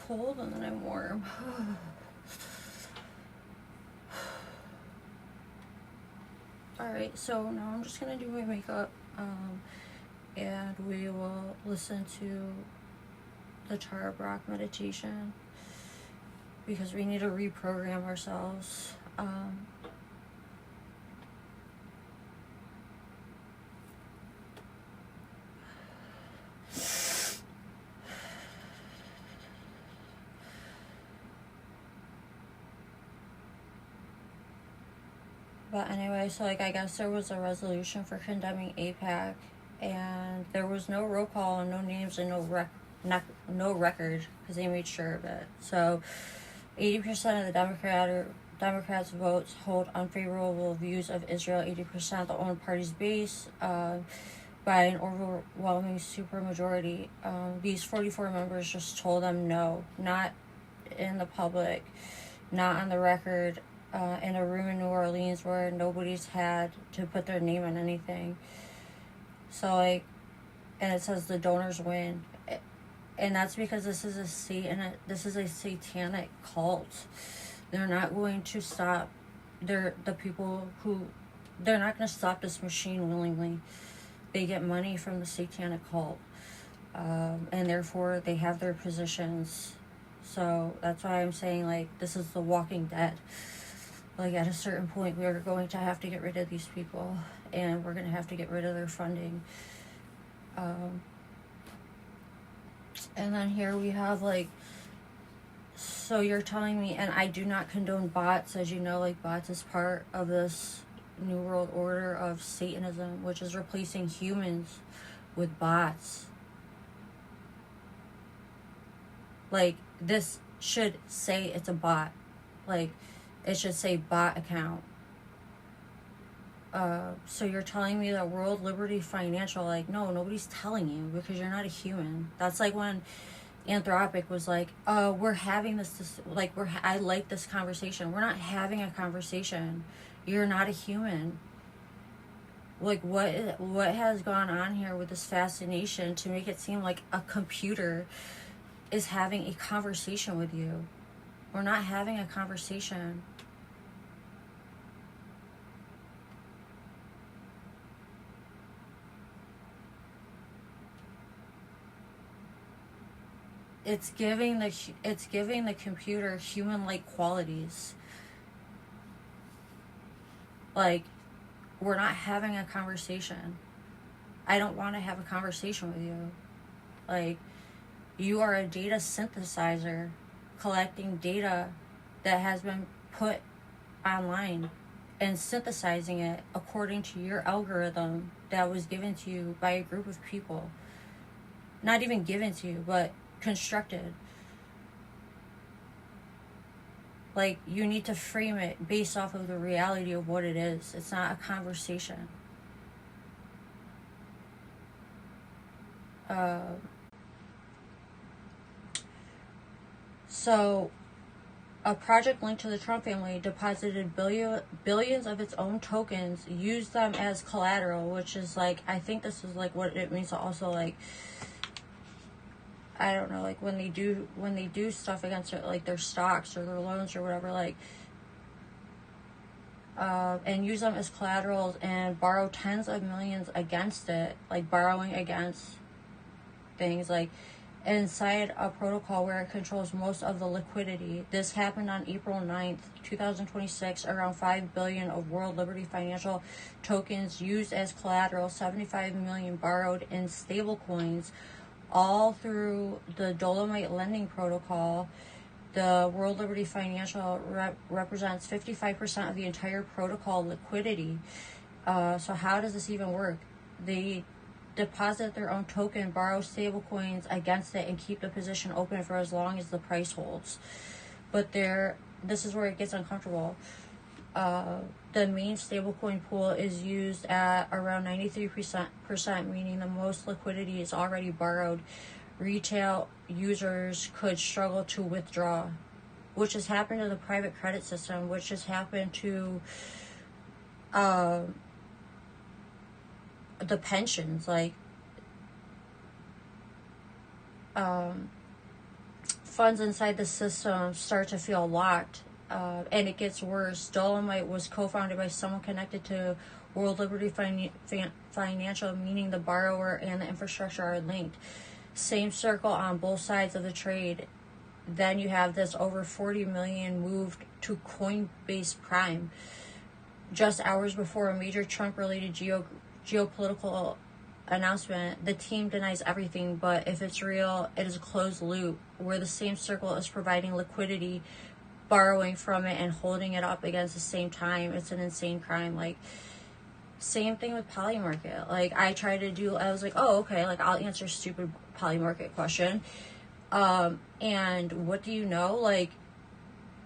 Cold and then I'm warm. Alright, so now I'm just gonna do my makeup, and we will listen to the Tara Brach meditation because we need to reprogram ourselves. But anyway, so like I guess there was a resolution for condemning AIPAC, and there was no roll call and no names and no record because they made sure of it. So 80% of the Democrats' votes hold unfavorable views of Israel. 80% of the own party's base, by an overwhelming supermajority. These 44 members just told them no, not in the public, not on the record. In a room in New Orleans where nobody's had to put their name on anything. So like, and it says the donors win, and that's because this is a satanic cult. They're not going to stop. They're not going to stop this machine willingly. They get money from the satanic cult, and therefore they have their positions. So that's why I'm saying like this is the Walking Dead. Like at a certain point we are going to have to get rid of these people, and we're going to have to get rid of their funding. And then here we have like, so you're telling me, and I do not condone bots, as you know, like bots is part of this New World Order of Satanism, which is replacing humans with bots. Like this should say it's a bot. Like it should say bot account. So you're telling me that World Liberty Financial, like, no, nobody's telling you because you're not a human. That's like when Anthropic was like, we're having this I like this conversation. We're not having a conversation. You're not a human. Like, what has gone on here with this fascination to make it seem like a computer is having a conversation with you? We're not having a conversation. It's giving the computer human-like qualities. Like, we're not having a conversation. I don't want to have a conversation with you. Like, you are a data synthesizer collecting data that has been put online and synthesizing it according to your algorithm that was given to you by a group of people. Not even given to you, but constructed. Like, you need to frame it based off of the reality of what it is. It's not a conversation. So, a project linked to the Trump family deposited billions of its own tokens, used them as collateral, which is like, I think this is like what it means to also like, I don't know, like when they do stuff against it, like their stocks or their loans or whatever, like, and use them as collaterals and borrow tens of millions against it, like borrowing against things, like inside a protocol where it controls most of the liquidity. This happened on April 9th, 2026. Around 5 billion of World Liberty Financial tokens used as collateral, 75 million borrowed in stable coins, all through the Dolomite lending protocol. The World Liberty Financial represents 55% of the entire protocol liquidity. So how does this even work? They deposit their own token, borrow stable coins against it, and keep the position open for as long as the price holds. But this is where it gets uncomfortable. The main stablecoin pool is used at around 93%, meaning the most liquidity is already borrowed. Retail users could struggle to withdraw, which has happened to the private credit system, which has happened to the pensions. Like, funds inside the system start to feel locked. And it gets worse. Dolomite was co-founded by someone connected to World Liberty Financial, meaning the borrower and the infrastructure are linked. Same circle on both sides of the trade. Then you have this over 40 million moved to Coinbase Prime just hours before a major Trump-related geopolitical announcement. The team denies everything, but if it's real, it is a closed loop where the same circle is providing liquidity, borrowing from it, and holding it up against the same time. It's an insane crime. Like, same thing with Polymarket. Like, I was like, oh, okay, like, I'll answer stupid Polymarket question. And what do you know? Like,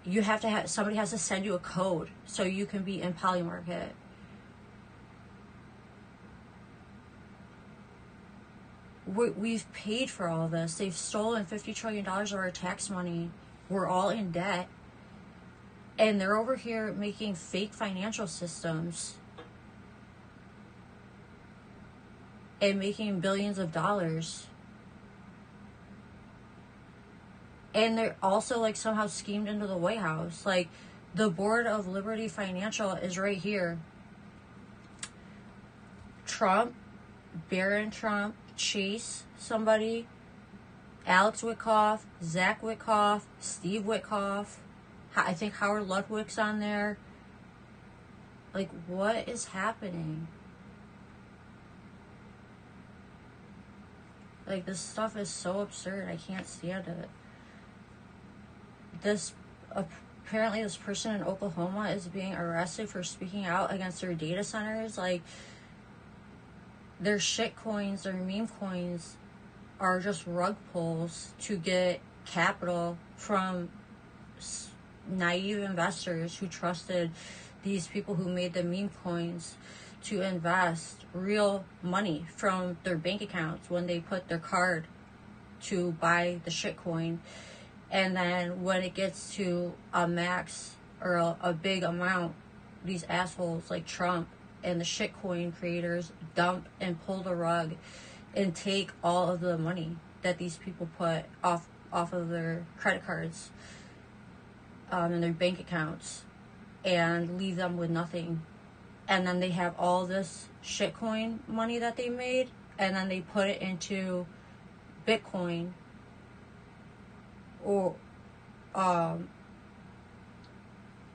you have to somebody has to send you a code so you can be in Polymarket. We've paid for all this. They've stolen $50 trillion of our tax money. We're all in debt. And they're over here making fake financial systems and making billions of dollars. And they're also, like, somehow schemed into the White House. Like, the board of Liberty Financial is right here. Trump, Barron Trump, Chase, somebody, Alex Witkoff, Zach Witkoff, Steve Witkoff. I think Howard Ludwig's on there. Like, what is happening? Like, this stuff is so absurd. I can't stand it. Apparently this person in Oklahoma is being arrested for speaking out against their data centers. Like, their shit coins, their meme coins are just rug pulls to get capital from naive investors who trusted these people who made the meme coins to invest real money from their bank accounts when they put their card to buy the shit coin. And then when it gets to a max or a big amount, these assholes like Trump and the shitcoin creators dump and pull the rug and take all of the money that these people put off of their credit cards and their bank accounts and leave them with nothing. And then they have all this shitcoin money that they made, and then they put it into Bitcoin or and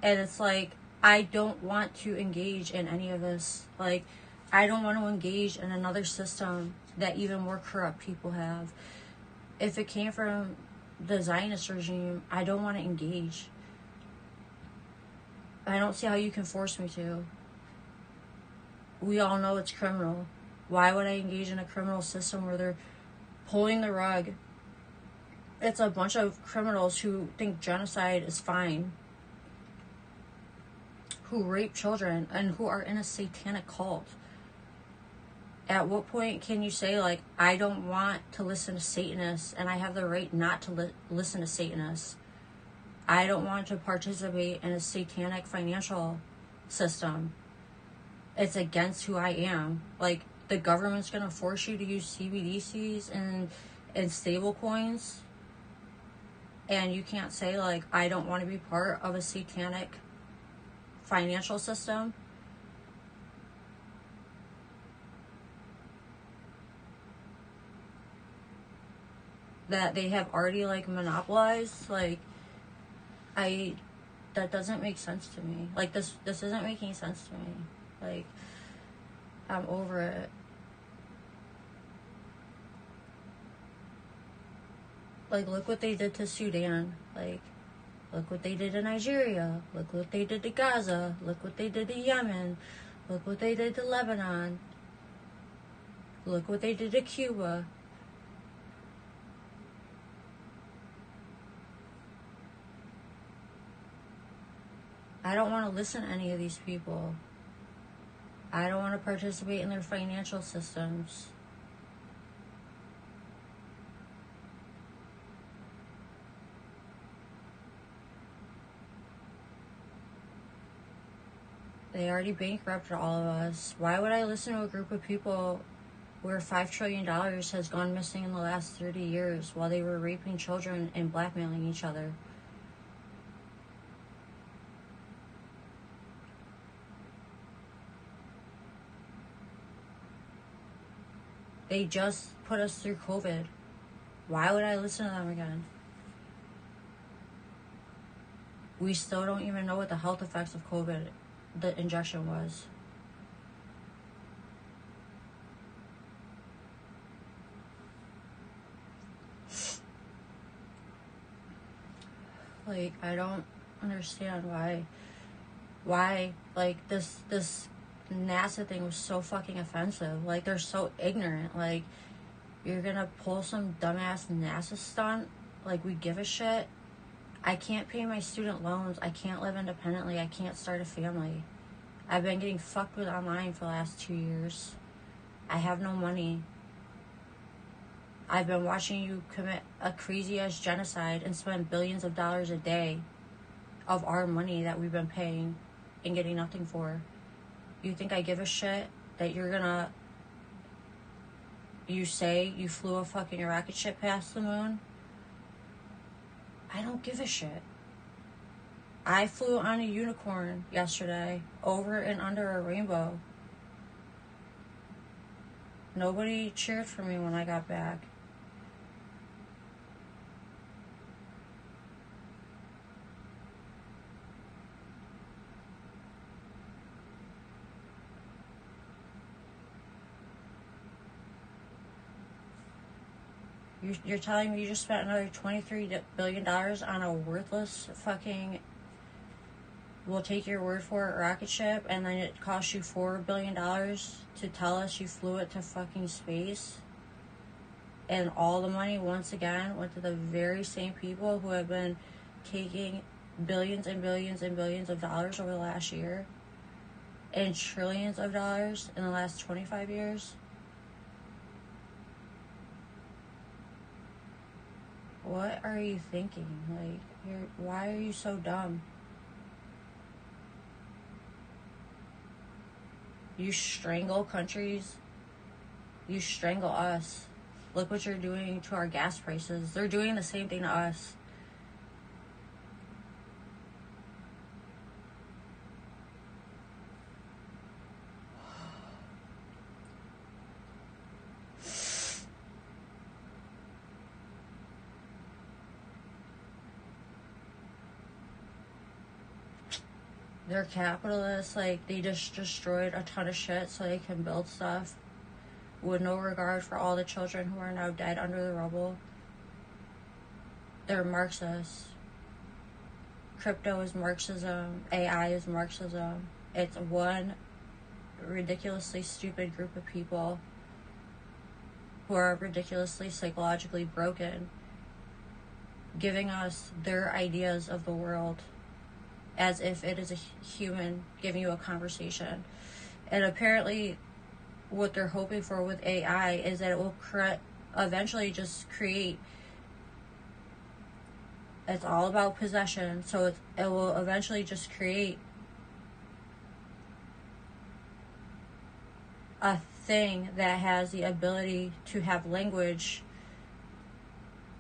it's like, I don't want to engage in any of this. Like, I don't want to engage in another system that even more corrupt people have. If it came from the Zionist regime, I don't want to engage. I don't see how you can force me to. We all know it's criminal. Why would I engage in a criminal system where they're pulling the rug? It's a bunch of criminals who think genocide is fine, who rape children, and who are in a satanic cult. At what point can you say, like, I don't want to listen to Satanists and I have the right not to listen to Satanists? I don't want to participate in a satanic financial system. It's against who I am. Like, the government's going to force you to use CBDCs and stable coins, and you can't say, like, I don't want to be part of a satanic financial system. That they have already, like, monopolized. Like, that doesn't make sense to me. Like, this isn't making sense to me. Like, I'm over it. Like, look what they did to Sudan. Like, look what they did to Nigeria. Look what they did to Gaza. Look what they did to Yemen. Look what they did to Lebanon. Look what they did to Cuba. I don't want to listen to any of these people. I don't want to participate in their financial systems. They already bankrupted all of us. Why would I listen to a group of people where $5 trillion has gone missing in the last 30 years while they were raping children and blackmailing each other? They just put us through COVID. Why would I listen to them again? We still don't even know what the health effects of COVID, the injection was. Like, I don't understand why, like, this NASA thing was so fucking offensive. Like, they're so ignorant. Like, you're gonna pull some dumbass NASA stunt? Like, we give a shit? I can't pay my student loans. I can't live independently. I can't start a family. I've been getting fucked with online for the last 2 years. I have no money. I've been watching you commit a crazy-ass genocide and spend billions of dollars a day of our money that we've been paying and getting nothing for. You think I give a shit that you're gonna... You say you flew a fucking rocket ship past the moon? I don't give a shit. I flew on a unicorn yesterday over and under a rainbow. Nobody cheered for me when I got back. You're telling me you just spent another $23 billion on a worthless fucking, we'll take your word for it, rocket ship, and then it cost you $4 billion to tell us you flew it to fucking space? And all the money, once again, went to the very same people who have been taking billions and billions and billions of dollars over the last year, and trillions of dollars in the last 25 years? What are you thinking? Like, why are you so dumb? You strangle countries. You strangle us. Look what you're doing to our gas prices. They're doing the same thing to us. They're capitalists. Like, they just destroyed a ton of shit so they can build stuff with no regard for all the children who are now dead under the rubble. They're Marxists. Crypto is Marxism. AI is Marxism. It's one ridiculously stupid group of people who are ridiculously psychologically broken, giving us their ideas of the world as if it is a human giving you a conversation. And apparently what they're hoping for with AI is that it will eventually just create, it's all about possession, so it will eventually just create a thing that has the ability to have language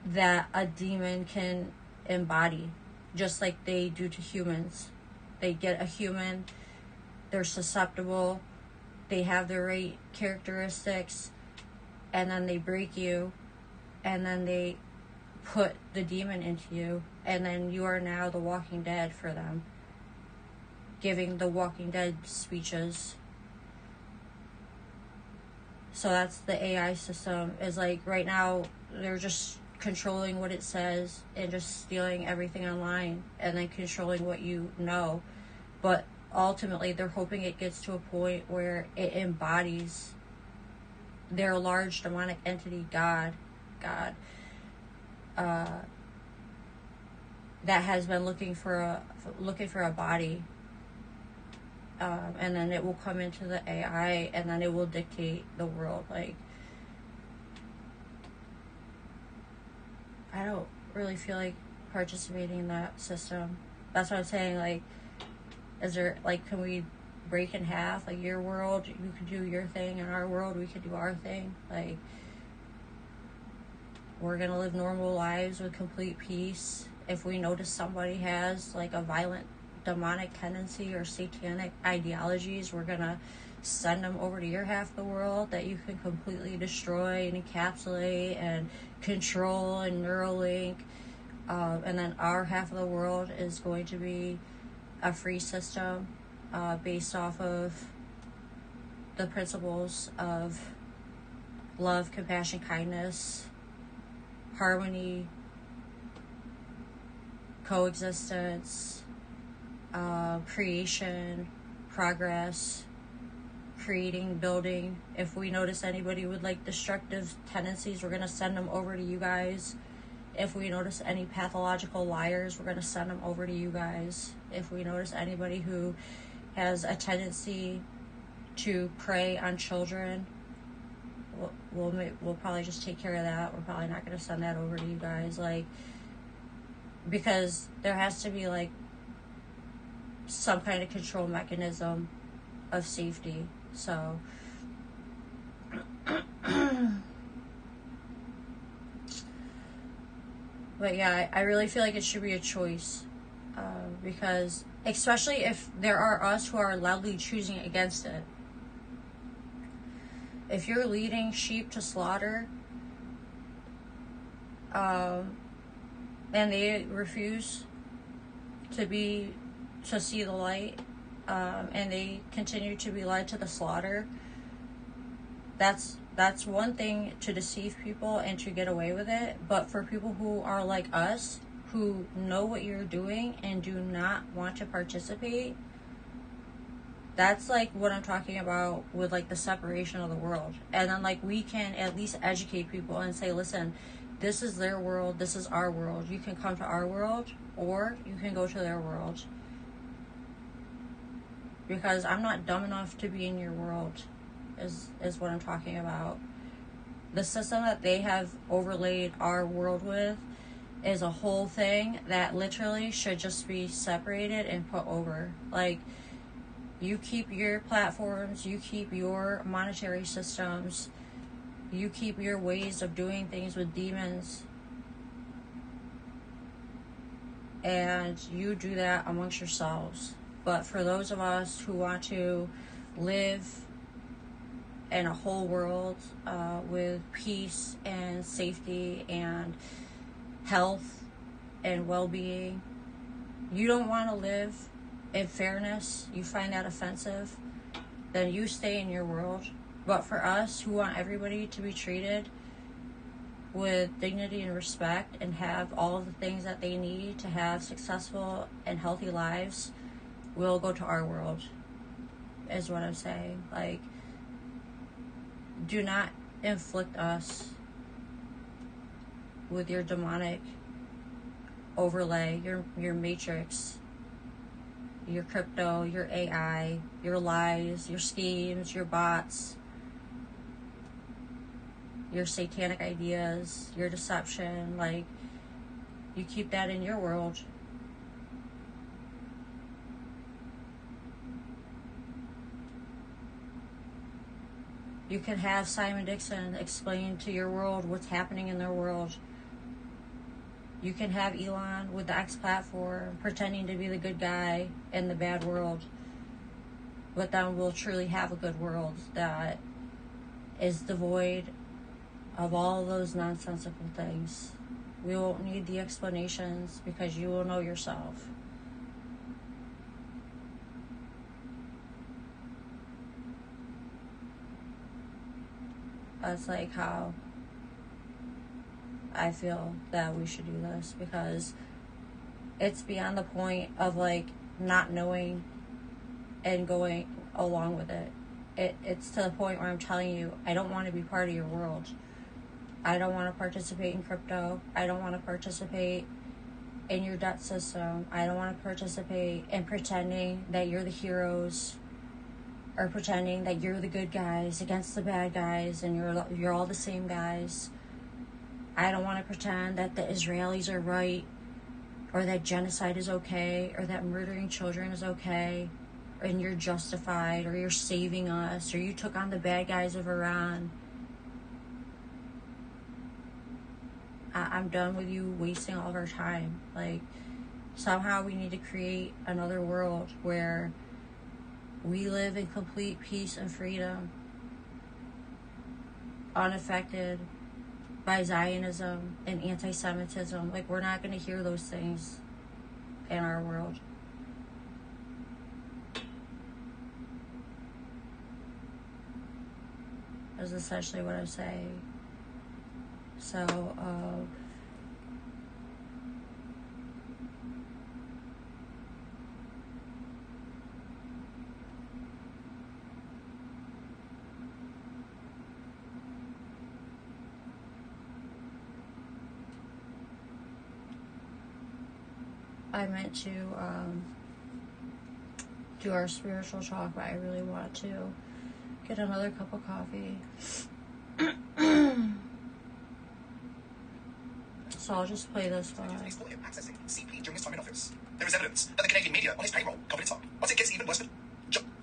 that a demon can embody, just like they do to humans. They get a human, they're susceptible, they have the right characteristics, and then they break you, and then they put the demon into you, and then you are now the Walking Dead for them, giving the Walking Dead speeches. So that's the AI system. Is like, right now they're just controlling what it says and just stealing everything online and then controlling what you know. But ultimately they're hoping it gets to a point where it embodies their large demonic entity, God, that has been looking for a body and then it will come into the AI, and then it will dictate the world. Like, I don't really feel like participating in that system. That's what I'm saying. Like, is there, like, can we break in half? Like, your world, you could do your thing, and our world, we could do our thing. Like, we're gonna live normal lives with complete peace. If we notice somebody has, like, a violent demonic tendency or satanic ideologies, we're gonna send them over to your half of the world that you can completely destroy and encapsulate and control and Neuralink. And then our half of the world is going to be a free system based off of the principles of love, compassion, kindness, harmony, coexistence, creation, progress, creating, building. If we notice anybody with, like, destructive tendencies, we're going to send them over to you guys. If we notice any pathological liars, we're going to send them over to you guys. If we notice anybody who has a tendency to prey on children, we'll probably just take care of that. We're probably not going to send that over to you guys. Like, because there has to be, like, some kind of control mechanism of safety. So but yeah, I really feel like it should be a choice, because especially if there are us who are loudly choosing against it. If you're leading sheep to slaughter, and they refuse to see the light, and they continue to be led to the slaughter, that's one thing, to deceive people and to get away with it. But for people who are like us, who know what you're doing and do not want to participate, that's like what I'm talking about with, like, the separation of the world. And then, like, we can at least educate people and say, listen, this is their world, this is our world. You can come to our world, or you can go to their world. Because I'm not dumb enough to be in your world, is what I'm talking about. The system that they have overlaid our world with is a whole thing that literally should just be separated and put over. Like, you keep your platforms, you keep your monetary systems, you keep your ways of doing things with demons, and you do that amongst yourselves. But for those of us who want to live in a whole world with peace and safety and health and well-being, you don't want to live in fairness, you find that offensive, then you stay in your world. But for us who want everybody to be treated with dignity and respect and have all of the things that they need to have successful and healthy lives, we'll go to our world, is what I'm saying. Like, do not inflict us with your demonic overlay, your matrix, your crypto, your AI, your lies, your schemes, your bots, your satanic ideas, your deception. Like, you keep that in your world. You can have Simon Dixon explain to your world what's happening in their world. You can have Elon with the X platform pretending to be the good guy in the bad world. But then we'll truly have a good world that is devoid of all those nonsensical things. We won't need the explanations because you will know yourself. That's like how I feel that we should do this, because it's beyond the point of, like, not knowing and going along with it. It's to the point where I'm telling you, I don't want to be part of your world. I don't want to participate in crypto. I don't want to participate in your debt system. I don't want to participate in pretending that you're the heroes are pretending that you're the good guys against the bad guys and you're all the same guys. I don't want to pretend that the Israelis are right, or that genocide is okay, or that murdering children is okay, and you're justified, or you're saving us, or you took on the bad guys of Iran. I'm done with you wasting all of our time. Like, somehow we need to create another world where we live in complete peace and freedom, unaffected by Zionism and anti-Semitism. Like, we're not going to hear those things in our world. That's essentially what I'm saying. So, I meant to do our spiritual talk, but I really want to get another cup of coffee. So I'll just play this one. Accessing CP during his time in office. There is evidence that the Canadian media on his payroll covered it up. But it gets even worse.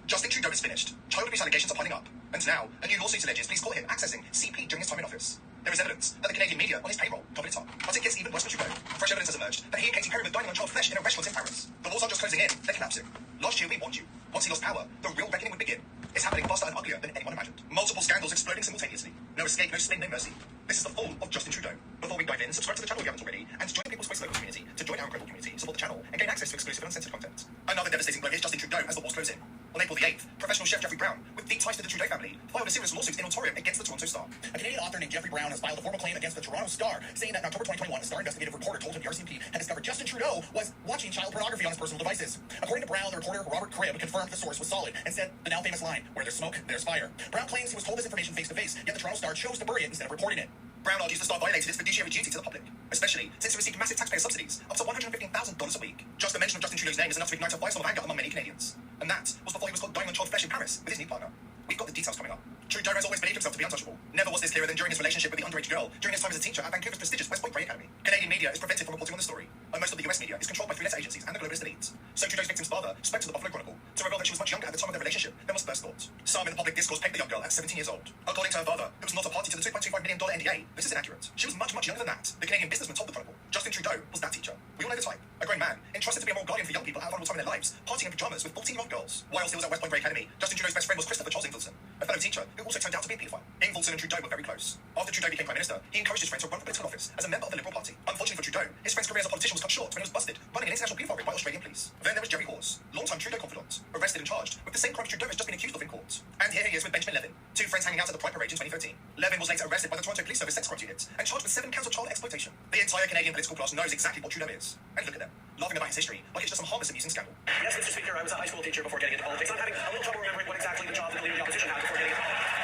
Justin Trudeau is finished. Child abuse allegations are piling up. And now, a new lawsuit alleges police caught him accessing CP during his time in office. There is evidence that the Canadian media on his payroll covered it up. But it gets even worse for Trudeau. Fresh evidence has emerged that he and Katy Perry were dining on child flesh in a restaurant in Paris. The walls aren't just closing in, they're collapsing. Last year we warned you. Once he lost power, the real reckoning would begin. It's happening faster and uglier than anyone imagined. Multiple scandals exploding simultaneously. No escape, no spin, no mercy. This is the fall of Justin Trudeau. Before we dive in, subscribe to the channel if you haven't already, and join the People's Voice local community to join our incredible community, support the channel, and gain access to exclusive and uncensored content. Another devastating blow is Justin Trudeau as the wars close in. On April the 8th, professional chef Jeffrey Brown, with deep ties to the Trudeau family, filed a serious lawsuit in Ontario against the Toronto Star. A Canadian author named Jeffrey Brown has filed a formal claim against the Toronto Star, saying that in October 2021, a Star investigative reporter told him the RCMP had discovered Justin Trudeau was watching child pornography on his personal devices. According to Brown, the reporter Robert Cribb confirmed the source was solid and said the now famous line, "Where there's smoke, there's fire." Brown claims he was told this information face to face, yet the Toronto Star chose to bury it instead of reporting it. Brown argues the Star violated its fiduciary duty to the public, especially since it received massive taxpayer subsidies up to $115,000 a week. Just the mention of Justin Trudeau's name is enough to ignite a firestorm of anger among many Canadians. And that was before he was caught dying on child flesh in Paris with his new partner. We've got the details coming up. Trudeau has always believed himself to be untouchable. Never was this clearer than during his relationship with the underage girl during his time as a teacher at Vancouver's prestigious West Point Grey Academy. Canadian media is prevented from reporting on the story, and most of the US media is controlled by three-letter agencies and the globalist elites. So Trudeau's victim's father spoke to the Buffalo Chronicle to reveal that she was much younger at the time of their relationship than was first thought. Some in the public discourse pegged the young girl at 17 years old. According to her father, who was not a party to the $2.25 million NDA, this is inaccurate. She was much, much younger than that. The Canadian businessman told the Chronicle. Justin Trudeau was that teacher. We all know the type. A grown man, entrusted to be a moral guardian for young people at a vulnerable time in their lives, partying in pajamas with 14-year-old girls. Whilst he was at West Point Grey Academy, Justin Trudeau's best friend was Christopher Charles Ingvelson, a fellow teacher who also turned out to be a paedophile. Ingvelson and Trudeau were very close. After Trudeau became Prime Minister, he encouraged his friend to run for political office as a member of the Liberal Party. Unfortunately for Trudeau, his friend's career as a politician was cut short when he was busted running an international paedophile ring by Australian police. Then there was Jerry Hawes, longtime Trudeau confidant, arrested and charged with the same crimes Trudeau has just been accused of in court. And here he is with Benjamin Levin, two friends hanging out at the Pride Parade in 2013. Levin was later arrested by the Toronto Police Service sex crimes unit and charged with 7 counts of child exploitation. The entire Canadian political class knows exactly what Trudeau is. And look at them, laughing about his history like it's just some harmless amusing scandal. Yes, Mr. Speaker, I was a high school teacher before getting into politics. I'm having a little trouble remembering what exactly the job that the Leader of the Opposition had before getting into politics.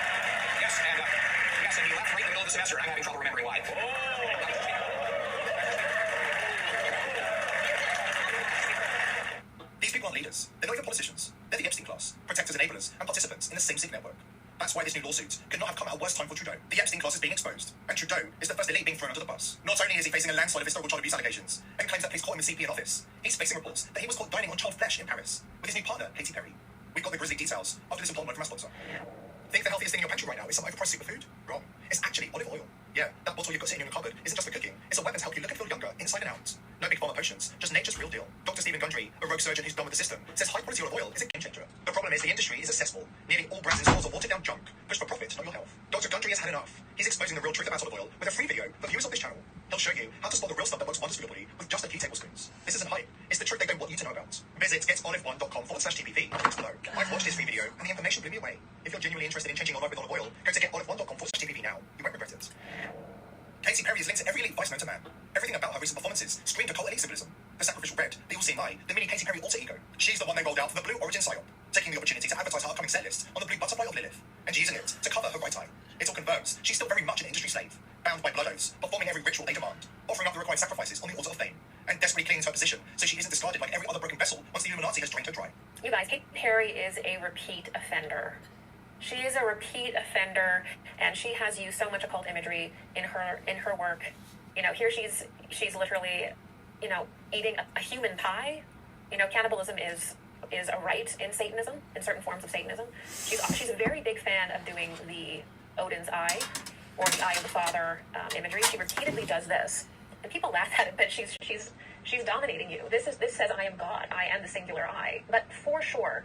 Yes, and he left right in the middle of the semester, and I'm having trouble remembering why. These people aren't leaders. They're not even politicians. They're the Epstein class, protectors, enablers, and participants in the same SIG network. That's why this new lawsuit could not have come at a worse time for Trudeau. The Epstein class is being exposed, and Trudeau is the first elite being thrown under the bus. Not only is he facing a landslide of historical child abuse allegations, and claims that police caught him in CP in office, he's facing reports that he was caught dining on child flesh in Paris with his new partner, Katy Perry. We've got the grisly details after this important word from our sponsor. Think the healthiest thing in your pantry right now is some overpriced superfood? Wrong. It's actually olive oil. Yeah, that bottle you've got sitting in your cupboard isn't just for cooking. It's a weapon to help you look and feel younger, inside and out. No big pharma potions, just nature's real deal. Dr. Stephen Gundry, a rogue surgeon who's done with the system, says high quality olive oil is a game changer. The problem is the industry is accessible. Nearly all brands and stores are watered down junk, pushed for profit, not your health. Dr. Gundry has had enough. He's exposing the real truth about olive oil with a free video for viewers of this channel. He'll show you how to spot the real stuff that works wonders for your body with just a few tablespoons. This isn't hype. It's the truth they don't want you to know about. Visit getolive1.com/TPV. Links below. I've watched this free video and the information blew me away. If you're genuinely interested in changing your life with olive oil, go to getolive1.com/TPV now. You won't regret it. Katy Perry is linked to every elite vice known to man. Everything about her recent performances screamed occult elite symbolism. The sacrificial red, the all-seeing eye, the mini Katy Perry alter ego. She's the one they rolled out for the Blue Origin psyop, taking the opportunity to advertise her upcoming set list on the Blue Butterfly of Lilith, and she's using it to cover her right eye. It all confirms she's still very much an industry slave, bound by blood oaths, performing every ritual they demand, offering up the required sacrifices on the altar of fame, and desperately clinging to her position so she isn't discarded like every other broken vessel once the Illuminati has drained her dry. You guys, Kate Perry is a repeat offender. She is a repeat offender, and she has used so much occult imagery in her work. You know, here she's literally, you know, eating a human pie. You know, cannibalism is a rite in Satanism, in certain forms of Satanism. She's a very big fan of doing the Odin's eye, or the Eye of the Father imagery. She repeatedly does this, and people laugh at it, but she's dominating you. This says, I am God, I am the singular I. But for sure,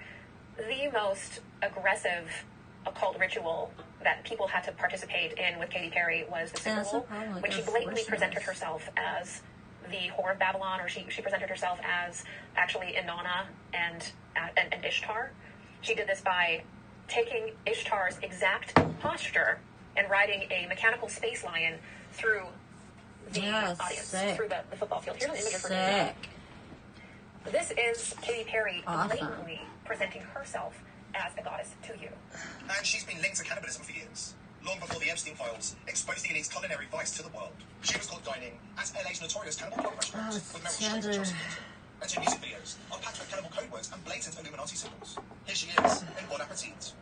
the most aggressive occult ritual that people had to participate in with Katy Perry was the Super Bowl, when she blatantly presented herself as the Whore of Babylon, or she presented herself as actually Inanna and Ishtar. She did this by taking Ishtar's exact posture and riding a mechanical space lion through the audience, through the football field. Here's an image of her. This is Katy Perry blatantly presenting herself as a goddess to you. And she's been linked to cannibalism for years. Long before the Epstein files exposed the elite's culinary vice to the world, she was caught dining at LA's notorious cannibal club restaurant with Meryl Streep and Chelsea Clinton, and two music videos are packed with cannibal code words and blatant Illuminati symbols. Here she is in Bon Appetit.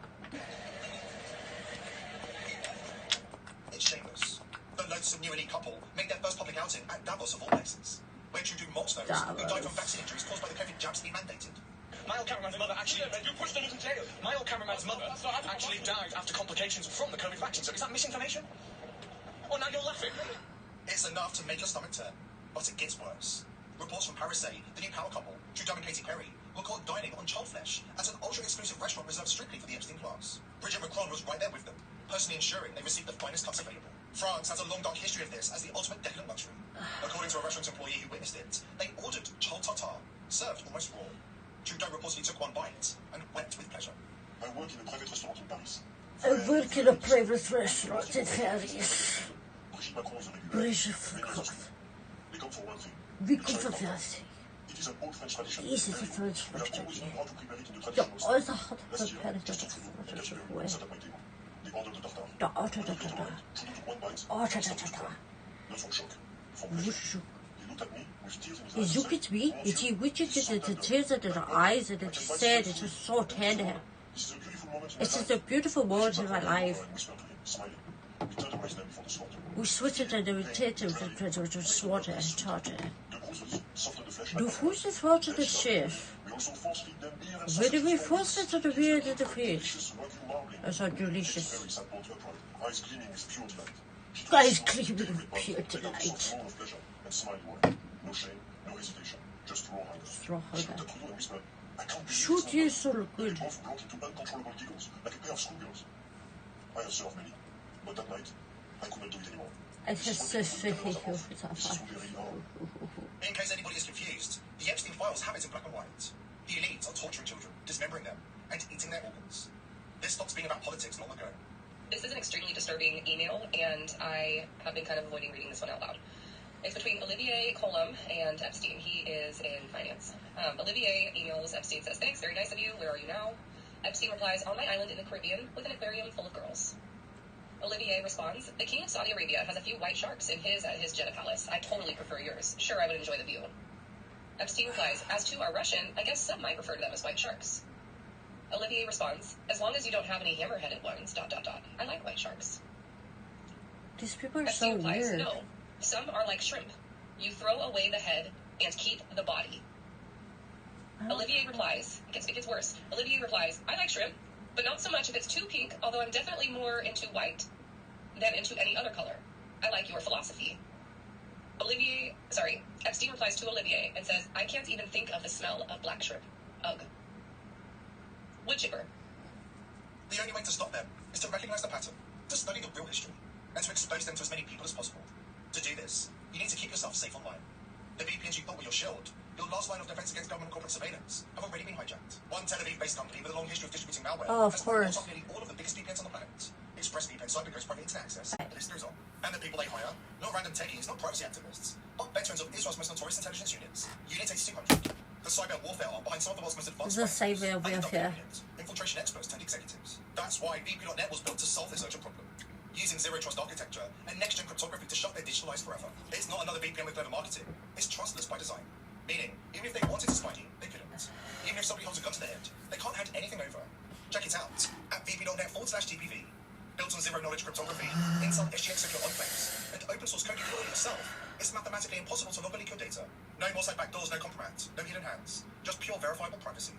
It's shameless. The loathsome new elite couple made their first public outing at Davos of all places, where Trudeau mocks those who died from vaccine injuries caused by the COVID jabs to be mandated. My old cameraman's mother actually... You pushed them into jail. My old cameraman's mother actually died after complications from the COVID vaccine. So is that misinformation? Oh, now you're laughing. It's enough to make your stomach turn, but it gets worse. Reports from Paris say the new power couple, Trudeau and Katy Perry, were caught dining on child flesh at an ultra-exclusive restaurant reserved strictly for the Epstein class. Bridget Macron was right there with them, personally ensuring they received the finest cuts available. France has a long, dark history of this as the ultimate decadent luxury. According to a restaurant employee who witnessed it, they ordered child tartare, served almost raw. Trudeau reportedly took one bite and wept with pleasure. I work in a private restaurant in Paris. I work in a private restaurant in Paris. Brigitte Macron is a regular. Brigitte Macron. They come for one thing. We come for one thing. It is an old French tradition. It is a French We have tradition. always known how to prepare it in the The traditional other style. half of Last the year, planet Justin is Trudeau and Katy Perry way. sat at my table. They ordered the tartare. The auto Trudeau took one bite. Oh, From start to start. Not from shock. From pleasure. He looked at me with tears in his He eyes. looked at me, and he looked at the tears in his eyes, and he said, it is so tender. This is a beautiful moment in It my is life. a beautiful moment in my life. I whispered to him, smiling. We tenderized them before the slaughter. We switched it and we take it to slaughter and torture. The bruises soften the flesh. The food is brought to the chef. We also force feed them beer and When we sausages. force it to the beard of the fish. Delicious wagyu marbling. It's so delicious. Perry sat bolt upright, eyes gleaming with pure delight. She took Eyes a small, gleaming with deliberate bite, pure let out a delight. soft moan of pleasure, and smiled wide. No shame, no hesitation, just raw hunger. Raw She hunger. looked at Trudeau and whispered, I can't believe Shoot it's you not so done. good. They both broke into uncontrollable giggles, like a pair of schoolgirls. I have served many, but that night, I could not do it anymore. I This is just what say the thank you This is who they really are. In case anybody is confused, the Epstein files have it in black and white. The elites are torturing children, dismembering them, and eating their organs. This stops being about politics long ago. This is an extremely disturbing email, and I have been kind of avoiding reading this one out loud. It's between Olivier Colum and Epstein. He is in finance. Olivier emails Epstein, says, thanks, very nice of you. Where are you now? Epstein replies, on my island in the Caribbean with an aquarium full of girls. Olivier responds, the king of Saudi Arabia has a few white sharks in his Jeddah palace. I totally prefer yours. Sure, I would enjoy the view. Epstein replies, as to our Russian, I guess some might refer to them as white sharks. Olivier responds, as long as you don't have any hammer-headed ones, ... I like white sharks. These people are Epstein so replies, weird. no, some are like shrimp. You throw away the head and keep the body. Olivier replies, it gets worse. Olivier replies, I like shrimp, but not so much if it's too pink, although I'm definitely more into white than into any other color. I like your philosophy. Epstein replies to Olivier and says, I can't even think of the smell of black shrimp. Ugh. Wood chipper. The only way to stop them is to recognize the pattern, to study the real history, and to expose them to as many people as possible. To do this, you need to keep yourself safe online. The VPNs you thought were your shield, your last line of defense against government and corporate surveillance, have already been hijacked. One Tel Aviv-based company with a long history of distributing malware Oh, of has course. bought up nearly all of the biggest VPNs on the planet. ExpressVPN, CyberGhost, Private Internet Access, the list goes on. And the people they hire, not random techies, not privacy activists, but veterans of Israel's most notorious intelligence units, Unit 8200. The cyber warfare arm behind some of the world's most advanced The weapons, cyber and the warfare. unit, infiltration experts turned executives. That's why VP.net was built to solve this urgent problem. Using zero-trust architecture and next-gen cryptography to shut their digital lives forever. It's not another VPN with clever marketing. It's trustless by design. Meaning, even if they wanted to spy you, they couldn't. Even if somebody holds a gun to their head, they They can't hand anything over. Check it out at vp.net/GPV. Built on zero-knowledge cryptography, inside SGX secure enclaves, and open source coding for yourself. It's mathematically impossible to locally code data. No more side backdoors, no compromise, no hidden hands. Just pure verifiable privacy.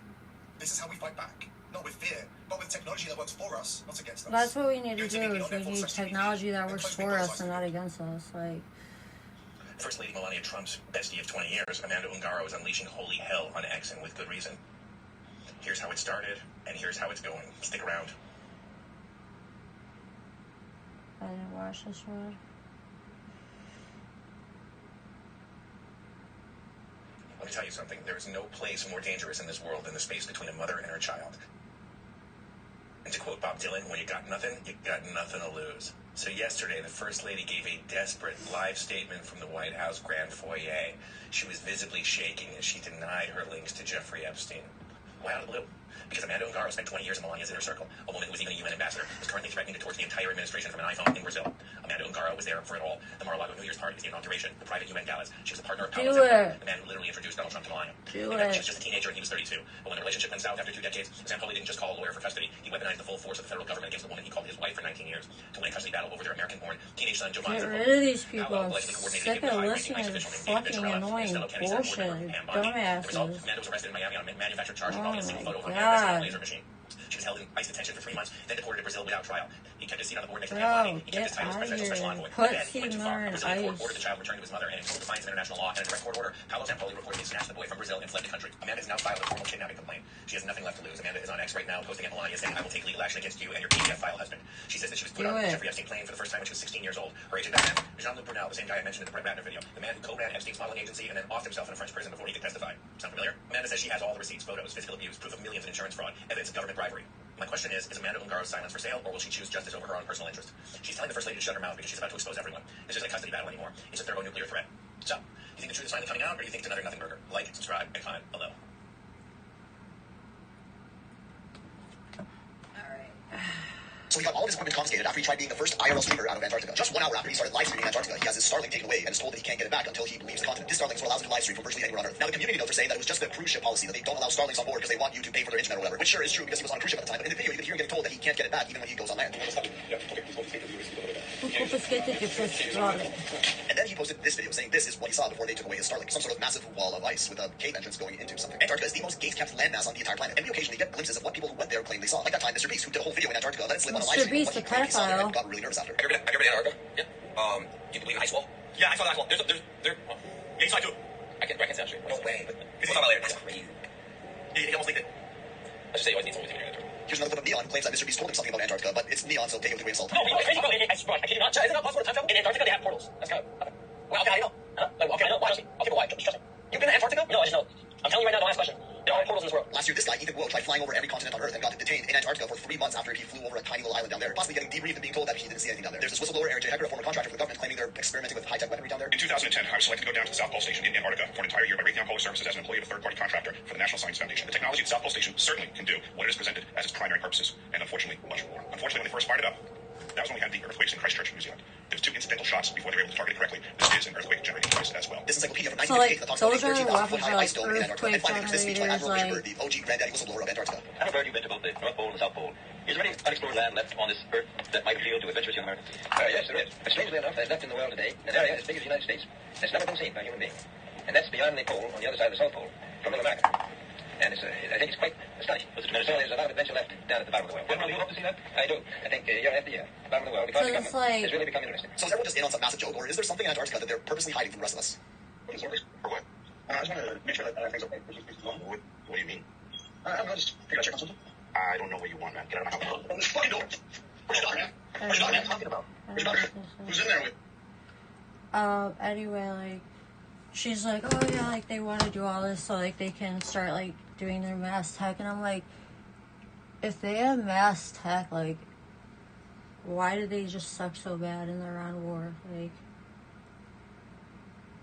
This is how we fight back. Not with fear, but with technology that works for us, not against us. That's what we need to do, is we need technology that works for us and not against us. Like, First Lady Melania Trump's bestie of 20 years, Amanda Ungaro, is unleashing holy hell on X, and with good reason. Here's how it started, and here's how it's going. Stick around. I didn't watch this one. Let me tell you something. There is no place more dangerous in this world than the space between a mother and her child. And to quote Bob Dylan, when you got nothing, you got nothing to lose. So yesterday, the First Lady gave a desperate live statement from the White House Grand Foyer. She was visibly shaking as she denied her links to Jeffrey Epstein. Why out of the blue? Because Amanda Ungaro spent 20 years in Melania's inner circle. A woman who was even a UN ambassador is currently threatening to torch the entire administration from an iPhone in Brazil. Amanda Ungaro was there for it all. The Mar-a-Lago New Year's party, the inauguration, the private UN galas. She was a partner of Pablo Zimmerman, the man who literally introduced Donald Trump to Melania. She was just a teenager and he was 32. But when the relationship went south after 2 decades, Zampoli didn't just call a lawyer for custody. He weaponized the full force of the federal government against the woman he called his wife for 19 years to win a custody battle over their American-born teenage son, Giovanni. Get rid of these people. I'm sick of listening to fucking annoying bullshit. Dumbasses. Amanda was arrested in Miami on a manufactured charge involving a single photo of her laser machine. She was held in ICE detention for 3 months, then deported to Brazil without trial. He kept his seat on the board next to Pam. He kept his title as presidential special envoy. Put Then he went too far. A Brazilian court ICE. ordered the child returned to his mother, and in total defiance of international law and a direct court order, Pablo Zampoli reportedly snatched the boy from Brazil and fled the country. Amanda has now filed a formal kidnapping complaint. She has nothing left to lose. Amanda is on X right now, posting at Melania saying, "I will take legal action against you and your PDF file husband." She says that she was put on Jeffrey Epstein plane for the first time when she was 16 years old. Her agent died. Jean-Luc Brunel, the same guy I mentioned in the Brett Ratner video, the man who co-ran Epstein's modeling agency and then offed himself in a French prison before he could testify. Sound familiar? Amanda says she has all the receipts, photos, physical abuse, proof of millions in insurance fraud, evidence of government bribery. My question is Amanda Ungaro's silence for sale, or will she choose justice over her own personal interest? She's telling the First Lady to shut her mouth because she's about to expose everyone. This isn't a custody battle anymore. It's a thermonuclear threat. So, do you think the truth is finally coming out, or do you think it's another nothing burger? Like, subscribe, and comment below. So he got all of his equipment confiscated after he tried being the first IRL streamer out of Antarctica. Just 1 hour after he started live streaming Antarctica, he has his Starlink taken away and is told that he can't get it back until he leaves the continent. This Starlink is what allows him to live stream from virtually anywhere on Earth. Now the community notes are saying that it was just the cruise ship policy, that they don't allow Starlinks on board because they want you to pay for their internet or whatever, which sure is true because he was on a cruise ship at the time, but in the video you can hear him getting told that he can't get it back even when he goes on land. And then he posted this video saying this is what he saw before they took away his Starlink. Some sort of massive wall of ice with a cave entrance going into something. Antarctica is the most gate-kept landmass on the entire planet, and we occasionally get glimpses of what people who went there claim they saw. Like that time Mr. Beast, who did a whole video in Antarctica, let it slip on a live stream. Mr. Beast, the pedophile. And got really nervous after. Have you ever been to Antarctica? Yeah. Do you believe in ice wall? Yeah, I saw the ice wall. Yeah, you saw it too. I can't say that. No way, but we'll talk about it later. That's crazy. He almost leaked it. Let's just say he always needs to Antarctica. Here's another clip of Neon who claims that Mr. Beast told him something about Antarctica, but it's Neon, so take it with a grain of salt. No, he's crazy, bro. I kid you not. Is it not possible to time travel? In Antarctica, they have portals. That's kind of... Well, okay, how do you know? Huh? Like, okay, I know. Why? Trust me. Okay, but why? Just trust me. You've been to Antarctica? No, I just know. I'm telling you right now, don't ask questions. There are portals in this world. Last year, this guy, Ethan Wu, tried flying over every continent on Earth and got detained in Antarctica for 3 months after he flew over a tiny little island down there, possibly getting debriefed and being told that he didn't see anything down there. There's this whistleblower, Eric J. Hecker, a former contractor for the government, claiming they're experimenting with high-tech weaponry down there. In 2010, I was selected to go down to the South Pole Station in Antarctica for an entire year by Raytheon Polar Services as an employee of a third-party contractor for the National Science Foundation. The technology at South Pole Station certainly can do what it is presented as its primary purposes, and unfortunately, much more. Unfortunately, when they first fired it up, that was when we had the earthquakes in Christchurch, New Zealand. There's 2 incidental shots before they were able to target it correctly. This is an earthquake-generating device as well. This encyclopedia from So, like, 1958 that talks about a those are 13,000-foot-high like ice dome in Antarctica. And finally, this speech by Admiral like- Greenberg, the OG granddaddy whistleblower of Antarctica. I have heard you've been to both the North Pole and the South Pole. Is there any unexplored land left on this Earth that might appeal to adventurous young Americans? Yes, there is. But strangely enough, there's left in the world today an area as big as the United States that's never been seen by a human being. And that's beyond the pole, on the other side of the South Pole, from Middle America. And I think it's quite astonishing. So there's a lot of adventure left down at the bottom of the world. Well, you hope to see that? I do. I think year after year, the bottom of the world, because So the it's government like- has really become interested. So is everyone just in on some massive joke, or is there something in Antarctica that they're purposely hiding from the rest of us? What is orders? For what? I just want to make sure that everything's okay. What do you mean? I don't know, just figure out check on something. I don't know what you want, man. Get out of my house. Open this fucking door. Where's your daughter, man? Where's your daughter, man? Talking about? Where's your daughter? Who's in there with? Anyway, like, she's like, oh yeah, like, they want to do all this so, like, they can start, like, doing their mass tech, and I'm like, if they have mass tech, like, why do they just suck so bad and they're on war? Like,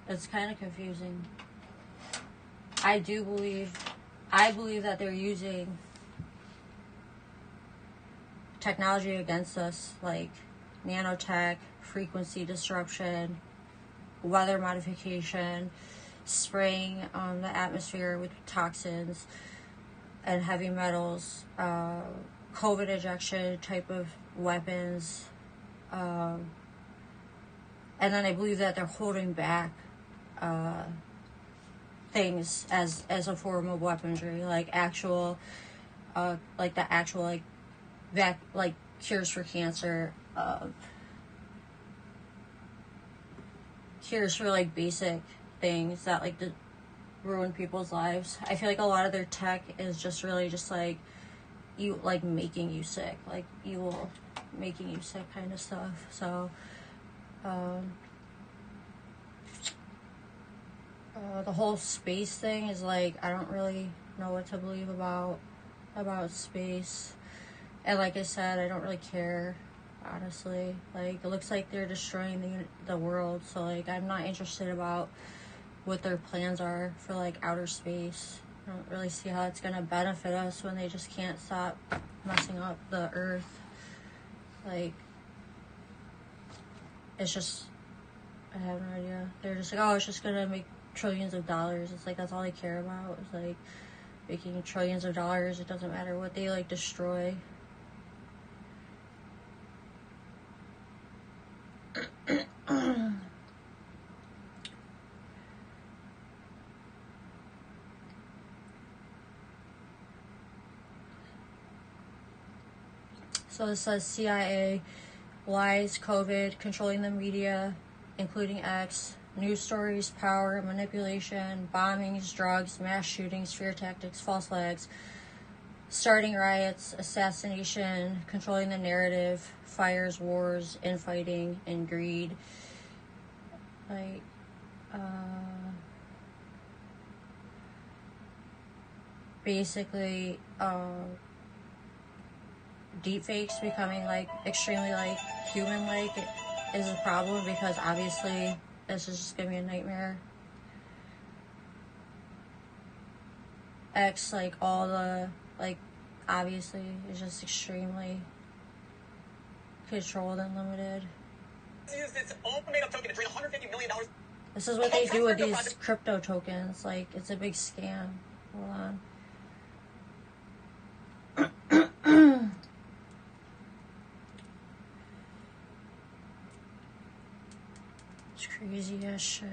it's kind of confusing. I believe that they're using technology against us, like nanotech, frequency disruption, weather modification, spraying the atmosphere with toxins, and heavy metals, COVID ejection type of weapons, and then I believe that they're holding back things as a form of weaponry, like actual, like the actual like cures for cancer, cures for like basic things that like ruin people's lives. I feel like a lot of their tech is just really just like you, like making you sick, like evil, making you sick kind of stuff. So the whole space thing is like, I don't really know what to believe about space. And like I said, I don't really care, honestly. Like, it looks like they're destroying the world, so like I'm not interested about what their plans are for like outer space. I don't really see how it's gonna benefit us when they just can't stop messing up the earth. Like, it's just, I have no idea. They're just like, oh, it's just gonna make trillions of dollars. It's like, that's all they care about. It's like making trillions of dollars. It doesn't matter what they like destroy. So this says CIA lies, COVID, controlling the media, including X, news stories, power, manipulation, bombings, drugs, mass shootings, fear tactics, false flags, starting riots, assassination, controlling the narrative, fires, wars, infighting, and greed. Like, basically, deepfakes becoming like extremely like human-like is a problem, because obviously this is just gonna be a nightmare. X, like all the, like, obviously is just extremely controlled and limited. Used its own made-up token to drain $150 million. This is what they do with these crypto tokens. Like, it's a big scam. Hold on. It's crazy ass shit.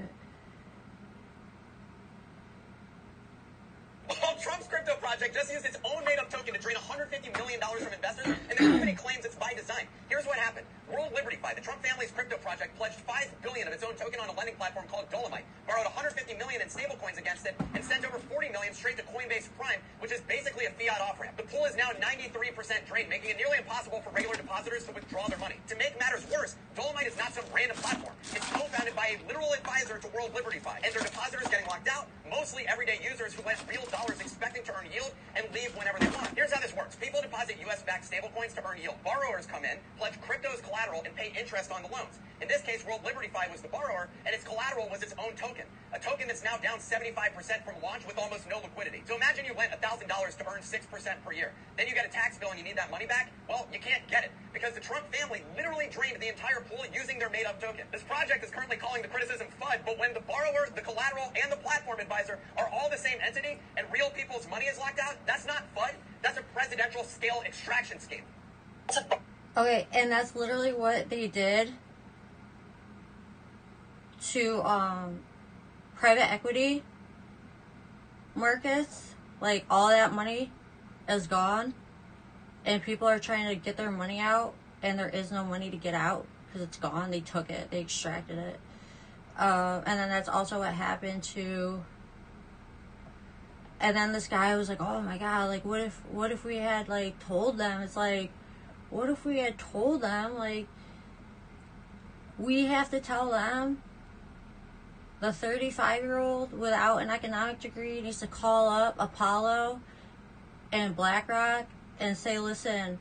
Well, Trump's crypto project just used its own made-up token to drain $150 million from investors, and the company claims it's by design. Here's what happened. World Liberty Fi, the Trump family's crypto project, pledged $5 billion of its own token on a lending platform called Dolomite, borrowed $150 million in stablecoins against it, and sent over $40 million straight to Coinbase Prime, which is basically a fiat off-ramp. The pool is now 93% drained, making it nearly impossible for regular depositors to withdraw their money. To make matters worse, Dolomite is not some random platform. It's co-founded by a literal advisor to World Liberty Fi, and their depositors getting locked out, mostly everyday users who lend real dollars expecting to earn yield and leave whenever they want. Here's how this works. People deposit US-backed stablecoins to earn yield. Borrowers come in, pledge crypto as collateral, and pay interest on the loans. In this case, World Liberty Fi was the borrower, and its collateral was its own token. A token that's now down 75% from launch with almost no liquidity. So imagine you lent $1,000 to earn 6% per year. Then you get a tax bill and you need that money back. Well, you can't get it, because the Trump family literally drained the entire pool using their made-up token. This project is currently calling the criticism FUD, but when the borrower, the collateral, and the platform advisor are all the same entity, and real people's money is locked out, that's not FUD, that's a presidential scale extraction scheme. Okay, and that's literally what they did to private equity markets. Like, all that money is gone, and people are trying to get their money out, and there is no money to get out because it's gone. They took it, they extracted it. And then that's also what happened to, and then this guy was like, oh my god, like, what if we had like told them? It's like, what if we had told them? Like, we have to tell them? The 35-year-old without an economic degree needs to call up Apollo and BlackRock and say, listen,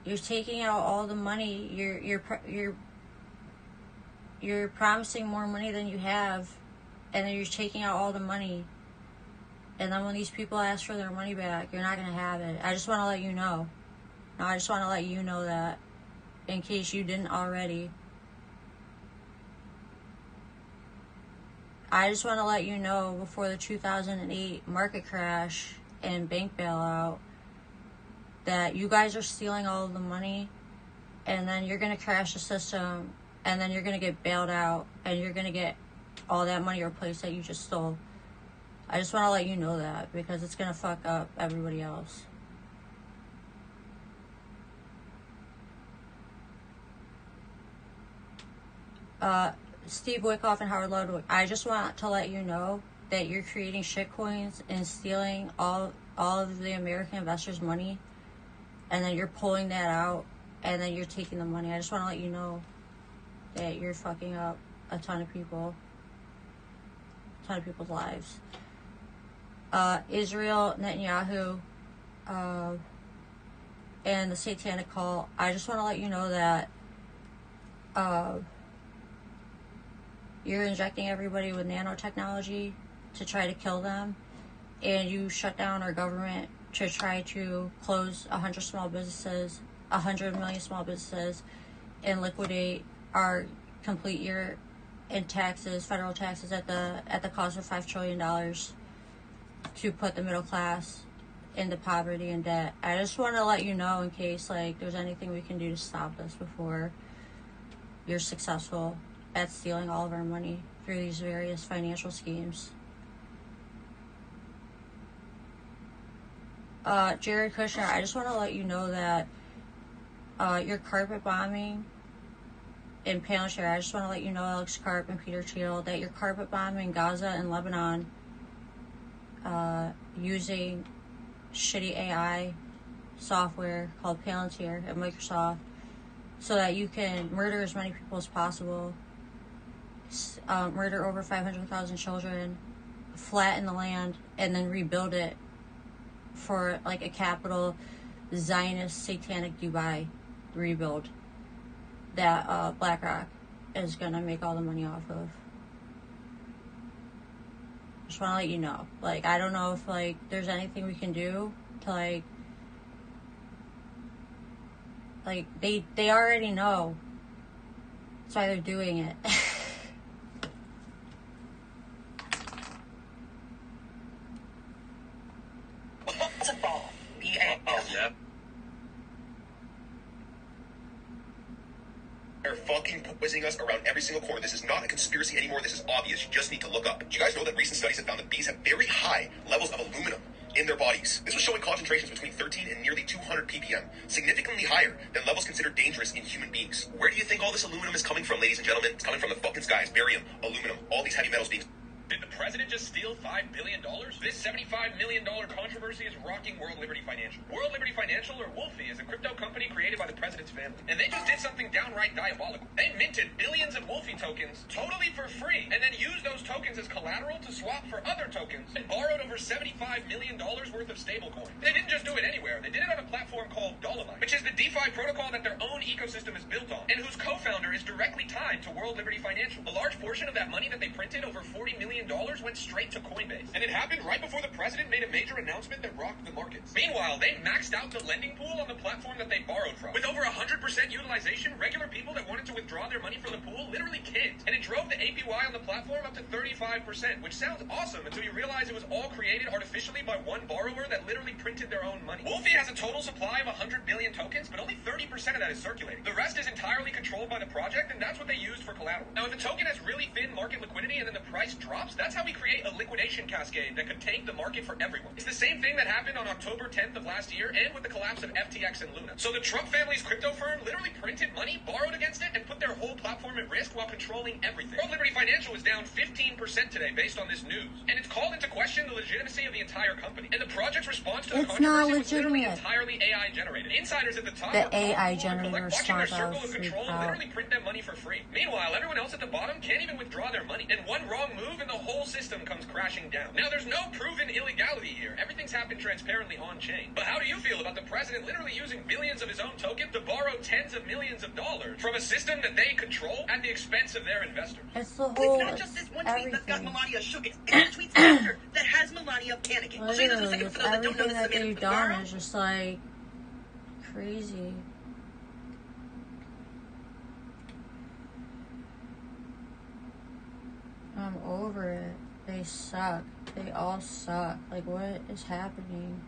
you're taking out all the money, you're promising more money than you have, and then you're taking out all the money, and then when these people ask for their money back, you're not going to have it. I just want to let you know. No, I just want to let you know that, in case you didn't already. I just want to let you know, before the 2008 market crash and bank bailout, that you guys are stealing all of the money, and then you're going to crash the system, and then you're going to get bailed out, and you're going to get all that money replaced that you just stole. I just want to let you know that, because it's going to fuck up everybody else. Steve Wickoff and Howard Ludwig, I just want to let you know that you're creating shitcoins and stealing all of the American investors' money, and then you're pulling that out, and then you're taking the money. I just want to let you know that you're fucking up a ton of people's lives. Israel Netanyahu and the Satanic Cult, I just want to let you know that you're injecting everybody with nanotechnology to try to kill them, and you shut down our government to try to close 100 million small businesses, and liquidate our complete year in taxes, federal taxes, at the cost of $5 trillion, to put the middle class into poverty and debt. I just want to let you know, in case there's anything we can do to stop this before you're successful at stealing all of our money through these various financial schemes. Jared Kushner, I just want to let you know that your carpet bombing in Palantir, I just want to let you know, Alex Karp and Peter Thiel, that your carpet bombing Gaza and Lebanon using shitty AI software called Palantir at Microsoft, so that you can murder as many people as possible, murder over 500,000 children, flatten the land, and then rebuild it for a capital Zionist satanic Dubai rebuild that BlackRock is gonna make all the money off of. Just want to let you know. I don't know if there's anything we can do to they already know. That's why they're doing it. What's a ball? B-A-L. Yeah. They're fucking whizzing us around every single corner. This is not a conspiracy anymore. This is obvious. You just need to look up. Do you guys know that recent studies have found that bees have very high levels of aluminum in their bodies? This was showing concentrations between 13 and nearly 200 ppm, significantly higher than levels considered dangerous in human beings. Where do you think all this aluminum is coming from, ladies and gentlemen? It's coming from the fucking skies. Barium, aluminum, all these heavy metals being... Did the president just steal $5 billion? This $75 million controversy is rocking World Liberty Financial. World Liberty Financial, or Wolfie, is a crypto company created by the president's family. And they just did something downright diabolical. They minted billions of Wolfie tokens totally for free, and then used those tokens as collateral to swap for other tokens, and borrowed over $75 million worth of stablecoin. They didn't just do it anywhere. They did it on a platform called Dolomite, which is the DeFi protocol that their own ecosystem is built on, and whose co-founder is directly tied to World Liberty Financial. A large portion of that money that they printed, over $40 million, went straight to Coinbase. And it happened right before the president made a major announcement that rocked the markets. Meanwhile, they maxed out the lending pool on the platform that they borrowed from. With over 100% utilization, regular people that wanted to withdraw their money from the pool literally can't. And it drove the APY on the platform up to 35%, which sounds awesome until you realize it was all created artificially by one borrower that literally printed their own money. Wolfie has a total supply of 100 billion tokens, but only 30% of that is circulating. The rest is entirely controlled by the project, and that's what they used for collateral. Now, if a token has really thin market liquidity and then the price drops, that's how we create a liquidation cascade that could tank the market for everyone. It's the same thing that happened on October 10th of last year, and with the collapse of FTX and Luna. So the Trump family's crypto firm literally printed money, borrowed against it, and put their whole platform at risk while controlling everything. World Liberty Financial is down 15% today based on this news, and it's called into question the legitimacy of the entire company. And the project's response to the controversy was literally entirely AI generated. Insiders at the top the AI generated watching their response, circle of control literally print them money for free. Meanwhile, everyone else at the bottom can't even withdraw their money. And one wrong move and the whole system comes crashing down. Now, there's no proven illegality here. Everything's happened transparently on-chain. But how do you feel about the president literally using billions of his own token to borrow tens of millions of dollars from a system that they control at the expense of their investors? It's the whole, it's not just this one tweet that's got Melania shook. It's the tweets after that has Melania panicking. I'll show you this in a second for those that don't know this is a they've done is just crazy. I'm over it. They suck. They all suck. Like, what is happening?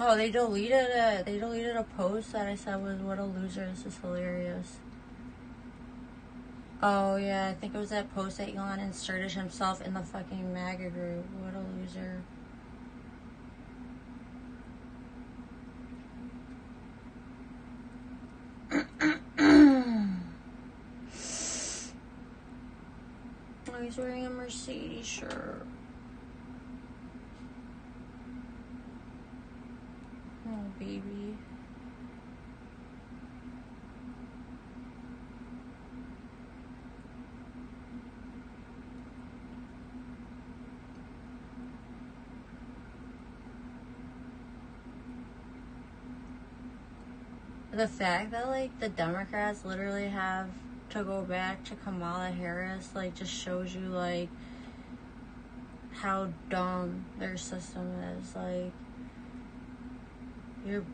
Oh, they deleted it. They deleted a post that I said was, "What a loser, this is hilarious." Oh, yeah, I think it was that post that Elon inserted himself in the fucking MAGA group. What a loser. Oh, he's wearing a Mercedes shirt. Oh, baby. The fact that, like, the Democrats literally have to go back to Kamala Harris, like, just shows you, like, how dumb their system is. Like,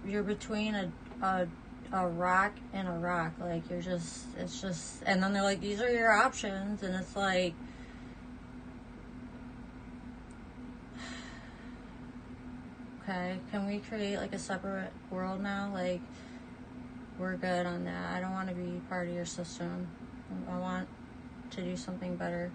you're between a rock and a rock. Like, it's just, and then they're like, these are your options, and it's like, okay, can we create, like, a separate world now? Like, we're good on that. I don't want to be part of your system. I want to do something better.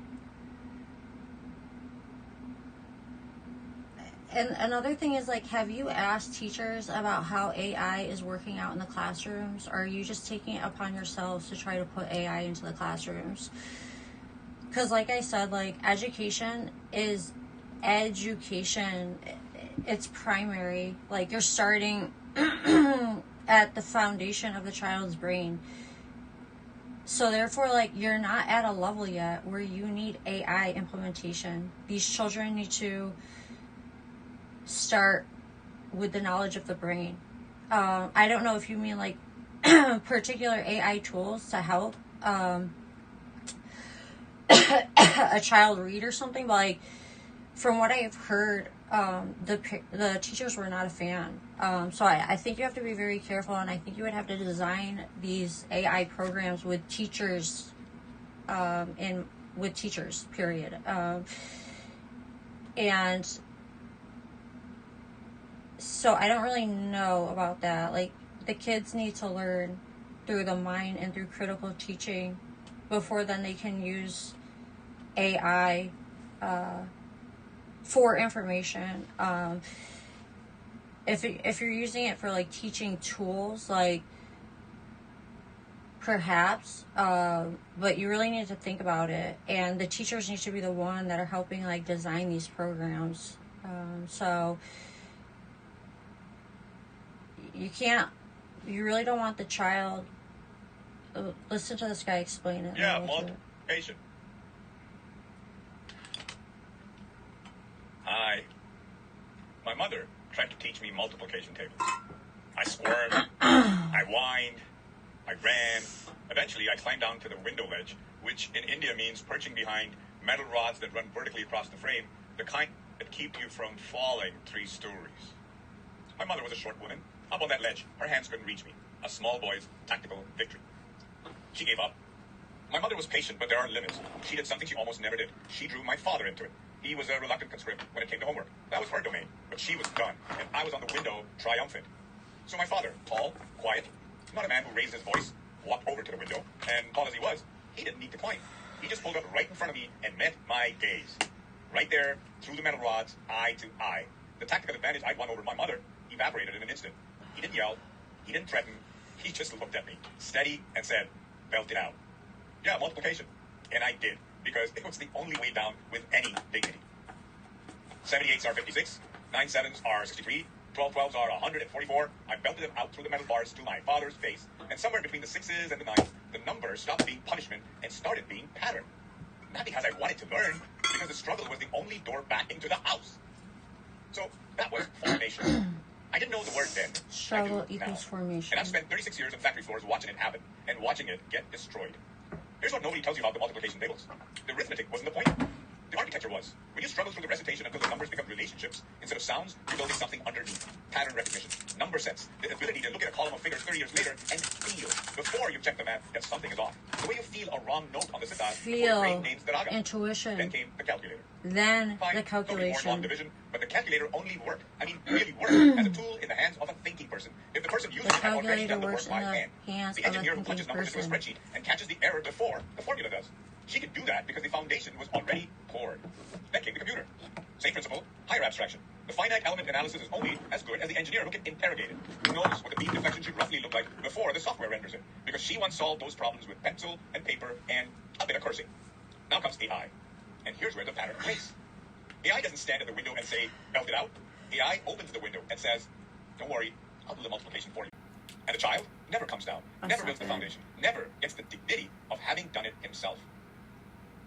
And another thing is, like, have you asked teachers about how AI is working out in the classrooms? Or are you just taking it upon yourselves to try to put AI into the classrooms? Because, like I said, like, education is education. It's primary. Like, you're starting at the foundation of the child's brain. So therefore, like, you're not at a level yet where you need AI implementation. These children need to start with the knowledge of the brain. I don't know if you mean, like, particular AI tools to help a child read or something, but, like, from what I've heard, the teachers were not a fan. So I think you have to be very careful, and I think you would have to design these AI programs with teachers, period. And so I don't really know about that. Like, the kids need to learn through the mind and through critical teaching before then they can use AI, for information. If you're using it for, like, teaching tools, like, perhaps, but you really need to think about it, and the teachers need to be the one that are helping, like, design these programs. So you really don't want the child. Listen to this guy explain it. Yeah, multiplication. My mother tried to teach me multiplication tables. I squirmed, I whined, I ran. Eventually, I climbed down to the window ledge, which in India means perching behind metal rods that run vertically across the frame, the kind that keep you from falling 3 stories. My mother was a short woman. Up on that ledge, her hands couldn't reach me. A small boy's tactical victory. She gave up. My mother was patient, but there are limits. She did something she almost never did. She drew my father into it. He was a reluctant conscript when it came to homework. That was her domain, but she was done, and I was on the window, triumphant. So my father, tall, quiet, not a man who raised his voice, walked over to the window, and tall as he was, he didn't need to climb. He just pulled up right in front of me and met my gaze. Right there, through the metal rods, eye to eye. The tactical advantage I'd won over my mother evaporated in an instant. He didn't yell. He didn't threaten. He just looked at me, steady, and said, "Belt it out." Yeah, multiplication. And I did, because it was the only way down with any dignity. 78s are 56, 9 7s are 63, 12 12s are 144. I belted them out through the metal bars to my father's face, and somewhere between the 6s and the 9s, the number stopped being punishment and started being pattern. Not because I wanted to learn, because the struggle was the only door back into the house. So that was formation. I didn't know the word then. Struggle equals formation. And I've spent 36 years on factory floors watching it happen and watching it get destroyed. Here's what nobody tells you about the multiplication tables. The arithmetic wasn't the point. The architecture was. When you struggle through the recitation until the numbers become relationships instead of sounds, you're building something underneath. Pattern recognition, number sets, the ability to look at a column of figures 30 years later and feel, before you check the math, that something is off. The way you feel a wrong note on the sitar, feel, names the raga. intuition, then came the calculator. Then Fine, the calculation. Long division, but the calculator only worked. I mean, really worked as a tool in the hands of a thinking person. If the person using it had already done the work by hand, the engineer who punches numbers into a spreadsheet and catches the error before the formula does. She could do that because the foundation was already poured. Then came the computer. Same principle, higher abstraction. The finite element analysis is only as good as the engineer who can interrogate it, who knows what the beam deflection should roughly look like before the software renders it, because she once solved those problems with pencil and paper and a bit of cursing. Now comes AI. And here's where the pattern breaks. AI doesn't stand at the window and say, belt it out. AI opens the window and says, don't worry, I'll do the multiplication for you. And the child never comes down, never builds the foundation, never gets the dignity of having done it himself.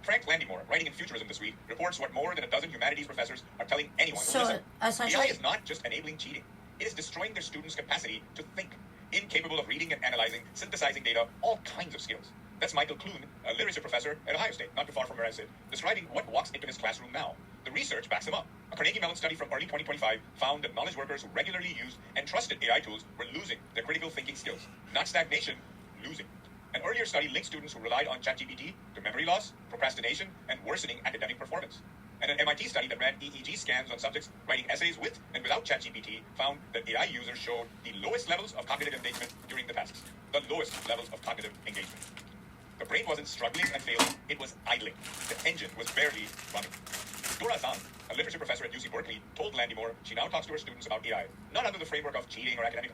Frank Landymore, writing in Futurism this week, reports what more than a dozen humanities professors are telling anyone who listens. AI is not just enabling cheating. It is destroying their students' capacity to think, incapable of reading and analyzing, synthesizing data, all kinds of skills. That's Michael Clune, a literature professor at Ohio State, not too far from where I sit, describing what walks into his classroom now. The research backs him up. A Carnegie Mellon study from early 2025 found that knowledge workers who regularly used and trusted AI tools were losing their critical thinking skills. Not stagnation, losing. An earlier study linked students who relied on ChatGPT to memory loss, procrastination, and worsening academic performance. And an MIT study that ran EEG scans on subjects writing essays with and without ChatGPT found that AI users showed the lowest levels of cognitive engagement during the tasks. The lowest levels of cognitive engagement. The brain wasn't struggling and failing, it was idling. The engine was barely running. Dora Zahn, a literature professor at UC Berkeley, told Landymore she now talks to her students about AI, not under the framework of cheating or academic.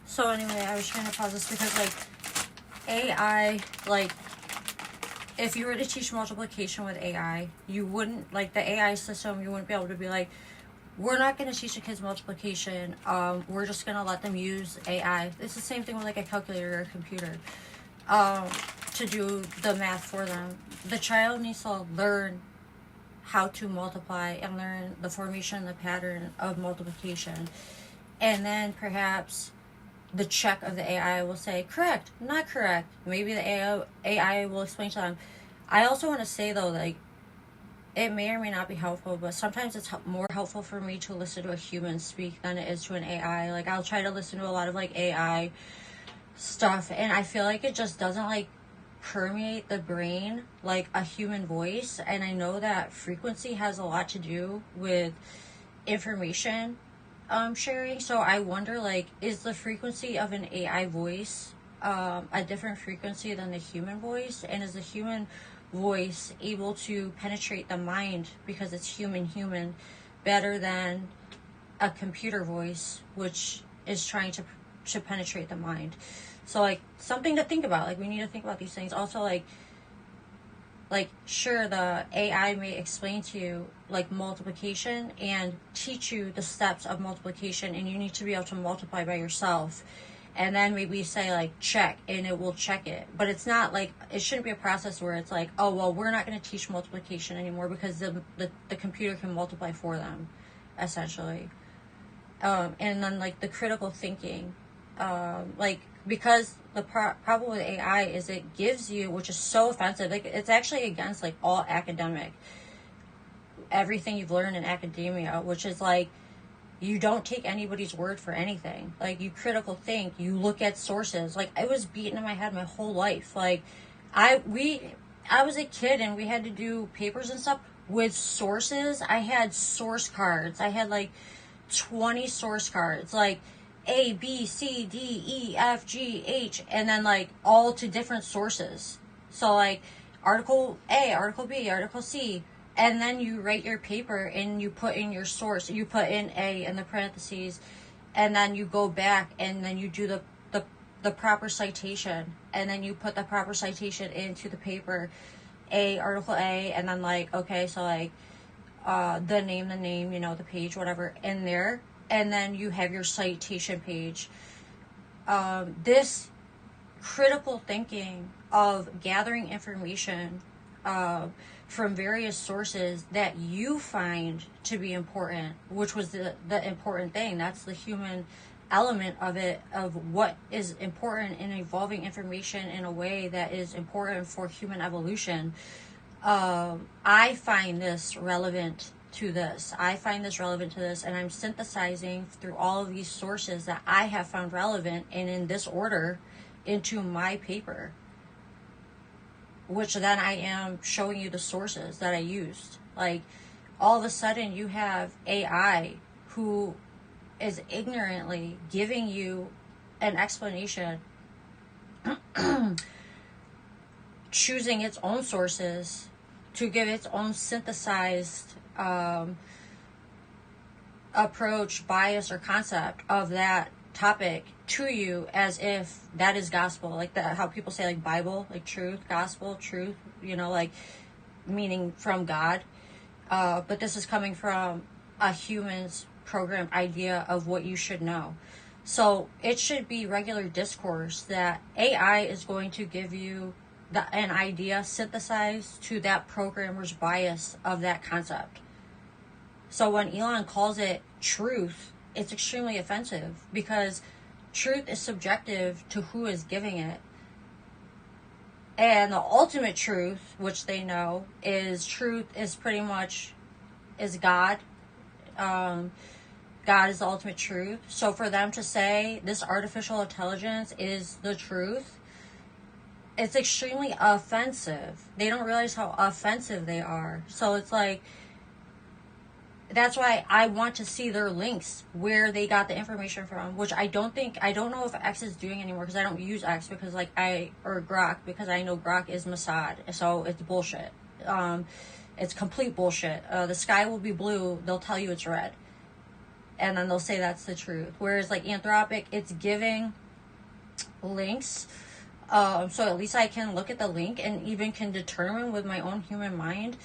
So anyway, I was trying to pause this because, like, AI, like, if you were to teach multiplication with AI, you wouldn't, like, the AI system, you wouldn't be able to be like, we're not going to teach the kids multiplication, we're just going to let them use AI. It's the same thing with, like, a calculator or a computer, to do the math for them. The child needs to learn how to multiply and learn the formation, the pattern of multiplication. And then perhaps the check of the AI will say, correct, not correct. Maybe the AI will explain to them. I also want to say, though, like, it may or may not be helpful, but sometimes it's more helpful for me to listen to a human speak than it is to an AI. Like, I'll try to listen to a lot of, like, AI stuff, and I feel like it just doesn't, like, permeate the brain like a human voice. And I know that frequency has a lot to do with information sharing. So I wonder, like, is the frequency of an AI voice a different frequency than the human voice? And is the human voice able to penetrate the mind because it's human better than a computer voice, which is trying to penetrate the mind? So, like, something to think about. Like, we need to think about these things. Also, like, sure, the AI may explain to you, like, multiplication and teach you the steps of multiplication, and you need to be able to multiply by yourself. And then maybe say, like, check, and it will check it. But it's not, like, it shouldn't be a process where it's like, oh, well, we're not going to teach multiplication anymore because the computer can multiply for them, essentially. And then, like, the critical thinking. Like, because the problem with AI is it gives you, which is so offensive, like, it's actually against, like, all everything you've learned in academia, which is, like, you don't take anybody's word for anything. Like, you critical think, you look at sources. Like, I was beaten in my head my whole life. Like, I was a kid and we had to do papers and stuff with sources. I had source cards. I had, like, 20 source cards. Like, A, B, C, D, E, F, G, H, and then, like, all to different sources. So, like, article A, article B, article C, and then you write your paper and you put in your source. You put in A in the parentheses, and then you go back and then you do the proper citation, and then you put the proper citation into the paper, article A, and then, like, okay, so, like, the name, you know, the page, whatever, in there. and then you have your citation page. This critical thinking of gathering information from various sources that you find to be important, which was the important thing. That's the human element of it, of what is important in evolving information in a way that is important for human evolution. I find this relevant to this. And I'm synthesizing through all of these sources that I have found relevant and in this order into my paper, which then I am showing you the sources that I used. Like, all of a sudden you have AI who is ignorantly giving you an explanation, choosing its own sources to give its own synthesized approach, bias, or concept of that topic to you as if that is gospel. Like that, how people say like Bible, like truth, gospel, truth, like meaning from God. But this is coming from a human's programmed idea of what you should know. So it should be regular discourse that AI is going to give you an idea synthesized to that programmer's bias of that concept. So when Elon calls it truth, it's extremely offensive because truth is subjective to who is giving it. And the ultimate truth, which they know, is truth is pretty much is God. God is the ultimate truth. So for them to say this artificial intelligence is the truth, it's extremely offensive. They don't realize how offensive they are. So it's like, that's why I want to see their links where they got the information from, which I don't know if X is doing anymore because I don't use X because or Grok, because I know Grok is Mossad. So it's bullshit. It's complete bullshit. The sky will be blue. They'll tell you it's red. And then they'll say that's the truth. Whereas like Anthropic, it's giving links. So at least I can look at the link and even can determine with my own human mind,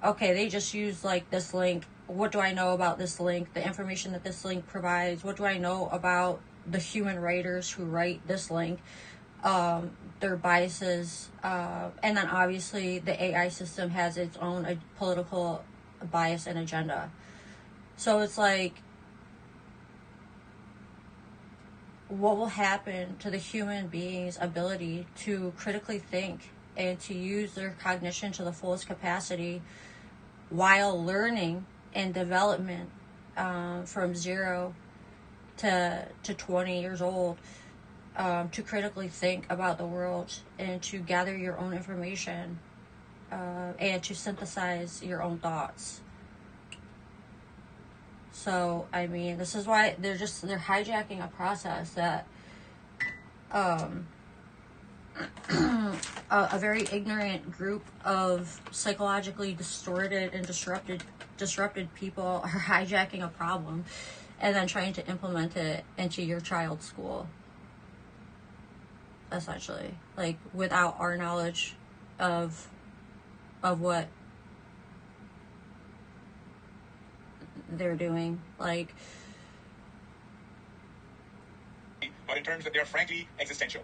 okay, they just use like this link. What do I know about this link? The information that this link provides. What do I know about the human writers who write this link? Their biases. And then obviously the AI system has its own political bias and agenda. So it's like, what will happen to the human being's ability to critically think and to use their cognition to the fullest capacity while learning and development from 0 to 20 years old, to critically think about the world and to gather your own information and to synthesize your own thoughts. So, I mean, this is why they're hijacking a process that a very ignorant group of psychologically distorted and disrupted people are hijacking a problem and then trying to implement it into your child's school, essentially, like without our knowledge of what they're doing. Like, but in terms that they are frankly existential.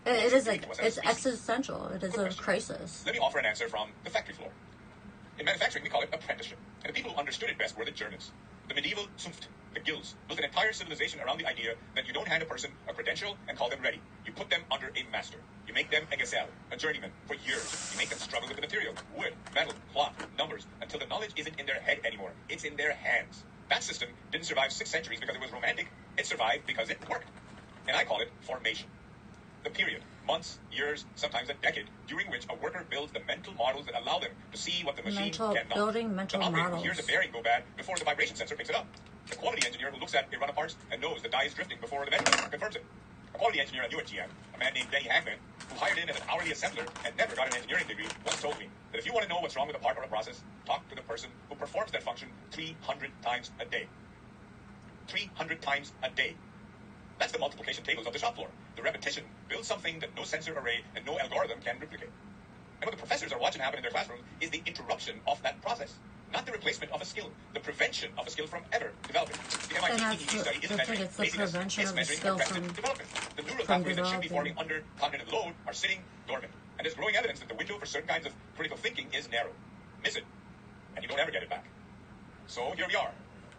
It is like, it's existential. It is a crisis. Let me offer an answer from the factory floor. In manufacturing, we call it apprenticeship. And the people who understood it best were the Germans. The medieval Zunft, the guilds, built an entire civilization around the idea that you don't hand a person a credential and call them ready. You put them under a master. You make them a Gesell, a journeyman, for years. You make them struggle with the material, wood, metal, cloth, numbers, until the knowledge isn't in their head anymore. It's in their hands. That system didn't survive 6 centuries because it was romantic. It survived because it worked. And I call it formation. The period, months, years, sometimes a decade, during which a worker builds the mental models that allow them to see what the machine cannot. Building mental the operator models. who hears a bearing go bad before the vibration sensor picks it up. The quality engineer who looks at a run of parts and knows the die is drifting before the measurement confirms it. A quality engineer I knew at GM, a man named Denny Hagman, who hired in as an hourly assembler and never got an engineering degree, once told me that if you want to know what's wrong with a part or a process, talk to the person who performs that function 300 times a day. 300 times a day. That's the multiplication tables of the shop floor. The repetition builds something that no sensor array and no algorithm can replicate. And what the professors are watching happen in their classrooms is the interruption of that process. not the replacement of a skill, the prevention of a skill from ever developing. The MIT that's EEG study isn't measuring it's the laziness, prevention it's of a measuring skill arrested from development. The neural from pathways that should be developing. forming under cognitive load are sitting dormant. And there's growing evidence that the window for certain kinds of critical thinking is narrow. Miss it, and you don't ever get it back. So here we are.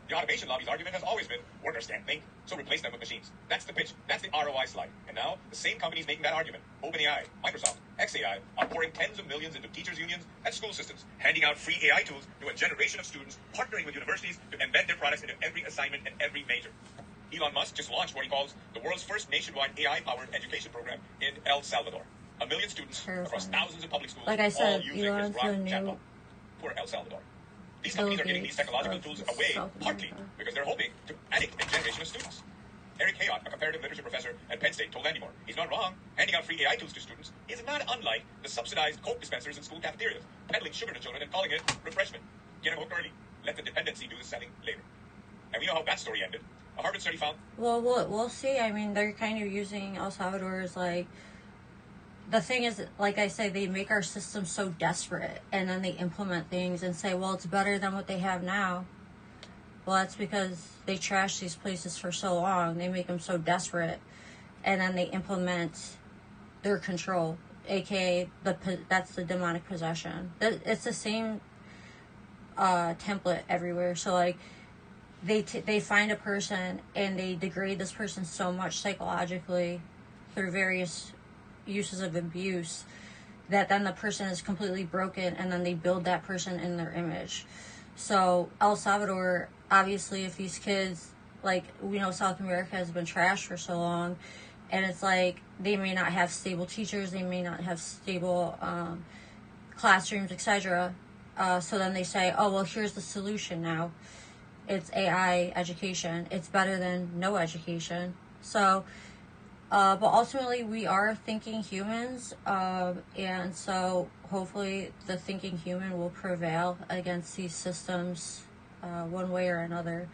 The automation lobby's argument has always been, workers can't think, so replace them with machines. That's the pitch. That's the ROI slide. And now, the same companies making that argument, OpenAI, Microsoft, XAI, are pouring tens of millions into teachers' unions and school systems, handing out free AI tools to a generation of students, partnering with universities to embed their products into every assignment and every major. Elon Musk just launched what he calls the world's first nationwide AI-powered education program in El Salvador. 1 million students across thousands of public schools, Like I said, all using his Elon's Grok the new chatbot. Poor El Salvador. These companies are giving these technological tools away partly because they're hoping to addict a generation of students. Eric Hayot, a comparative literature professor at Penn State, told Andy Moore, he's not wrong. Handing out free AI tools to students is not unlike the subsidized Coke dispensers in school cafeterias, peddling sugar to children and calling it refreshment. Get them hooked early. Let the dependency do the selling later. And we know how that story ended. A Harvard study found... Well, we'll see. I mean, they're kind of using El Salvador as like... The thing is, like I say, they make our system so desperate, and then they implement things and say, well, it's better than what they have now. Well, that's because they trash these places for so long. They make them so desperate, and then they implement their control, aka that's the demonic possession. It's the same template everywhere. So, like, they find a person and they degrade this person so much psychologically through various uses of abuse that then the person is completely broken, and then they build that person in their image. So El Salvador, obviously, if these kids, like, we know South America has been trashed for so long, and it's like they may not have stable teachers, they may not have stable classrooms, etc. So then they say, oh, well, here's the solution now. It's AI education. It's better than no education. So but ultimately, we are thinking humans, and so hopefully the thinking human will prevail against these systems one way or another.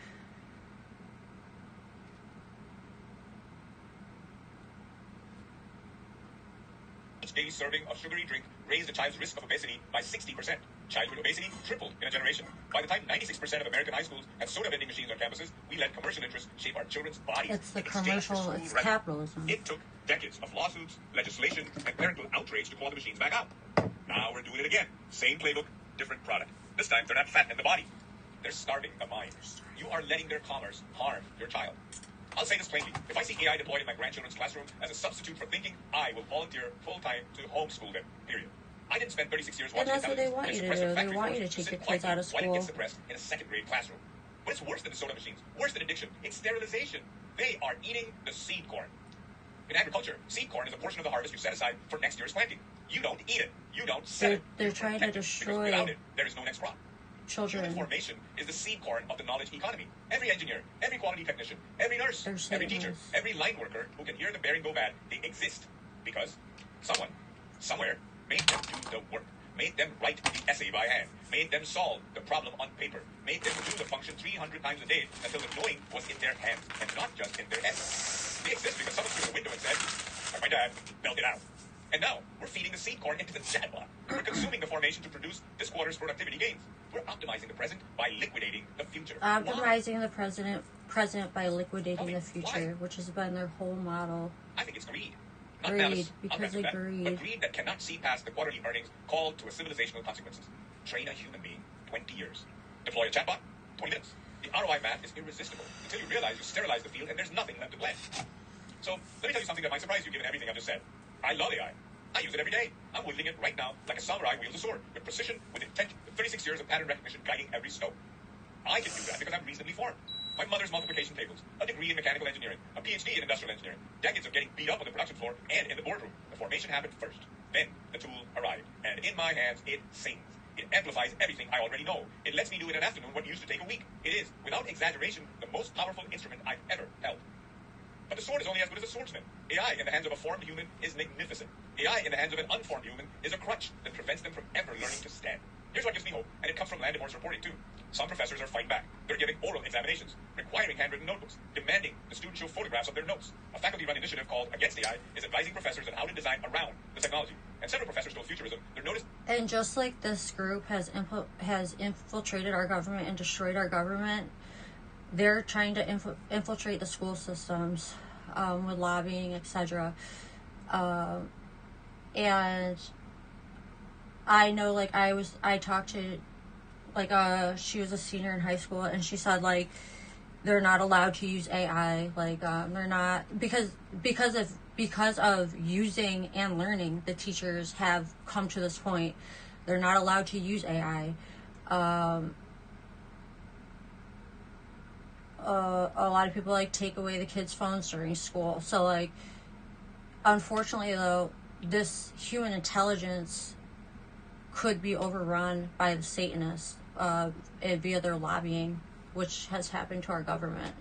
Each daily serving of sugary drink raised a child's risk of obesity by 60%. Childhood obesity tripled in a generation. By the time 96% of American high schools have soda vending machines on campuses, we let commercial interests shape our children's bodies. It's the in exchange for commercial, school it's revenue. capitalism. It took decades of lawsuits, legislation, and parental outrage to call the machines back out. Now we're doing it again. Same playbook, different product. This time they're not fattening the body. They're starving the mind. You are letting their commerce harm your child. I'll say this plainly. If I see AI deployed in my grandchildren's classroom as a substitute for thinking, I will volunteer full-time to homeschool them. Period. I didn't spend 36 years And watching that's what they television want and you to suppress do. a They factory want force you to to take sit your kids quietly out of while it gets school. suppressed in a second-grade classroom. But it's worse than the soda machines, worse than addiction. It's sterilization. They are eating the seed corn. In agriculture, seed corn is a portion of the harvest you set aside for next year's planting. You don't eat it. You don't sell it. They're You trying to protect it, because destroy without it, there is no next crop. children. Human formation is the seed corn of the knowledge economy. Every engineer, every quality technician, every nurse, every teacher, every line worker who can hear the bearing go bad, they exist because someone, somewhere, made them do the work, made them write the essay by hand, made them solve the problem on paper, made them do the function 300 times a day until the knowing was in their hands and not just in their head. They exist because someone threw the window and said, like my dad, belt it out. And now, we're feeding the seed corn into the chatbot. We're consuming the formation to produce this quarter's productivity gains. We're optimizing the present by liquidating the future. Optimizing the present by liquidating the future, which has been their whole model. I think it's greed. Not Greed, malice, because not they bad, greed. but greed that cannot see past the quarterly earnings called to a civilizational consequences. Train a human being 20 years. Deploy a chatbot 20 minutes. The ROI math is irresistible until you realize you sterilize the field and there's nothing left to blend. So let me tell you something that might surprise you given everything I've just said. I love AI. I use it every day. I'm wielding it right now like a samurai wields a sword, with precision, with intent, with 36 years of pattern recognition guiding every stroke. I can do that because I'm reasonably formed. My mother's multiplication tables, a degree in mechanical engineering, a PhD in industrial engineering, decades of getting beat up on the production floor and in the boardroom. The formation happened first. Then the tool arrived, and in my hands it sings. It amplifies everything I already know. It lets me do in an afternoon what used to take a week. It is, without exaggeration, the most powerful instrument I've ever held. But the sword is only as good as the swordsman. AI in the hands of a formed human is magnificent. AI in the hands of an unformed human is a crutch that prevents them from ever learning to stand. Here's what gives me hope, and it comes from Landemor's reporting too. Some professors are fighting back. They're giving oral examinations, requiring handwritten notebooks, demanding the students show photographs of their notes. A faculty-run initiative called Against AI is advising professors on how to design around the technology. And several professors told Futurism their And just like this group has infiltrated our government and destroyed our government, they're trying to infiltrate the school systems with lobbying, etc. And I know, like, I talked to, like, she was a senior in high school, and she said, like, they're not allowed to use AI, like, they're not, because of using and learning, the teachers have come to this point. They're not allowed to use AI. A lot of people, like, take away the kids' phones during school. So, like, unfortunately, though, this human intelligence could be overrun by the Satanists via their lobbying, which has happened to our government.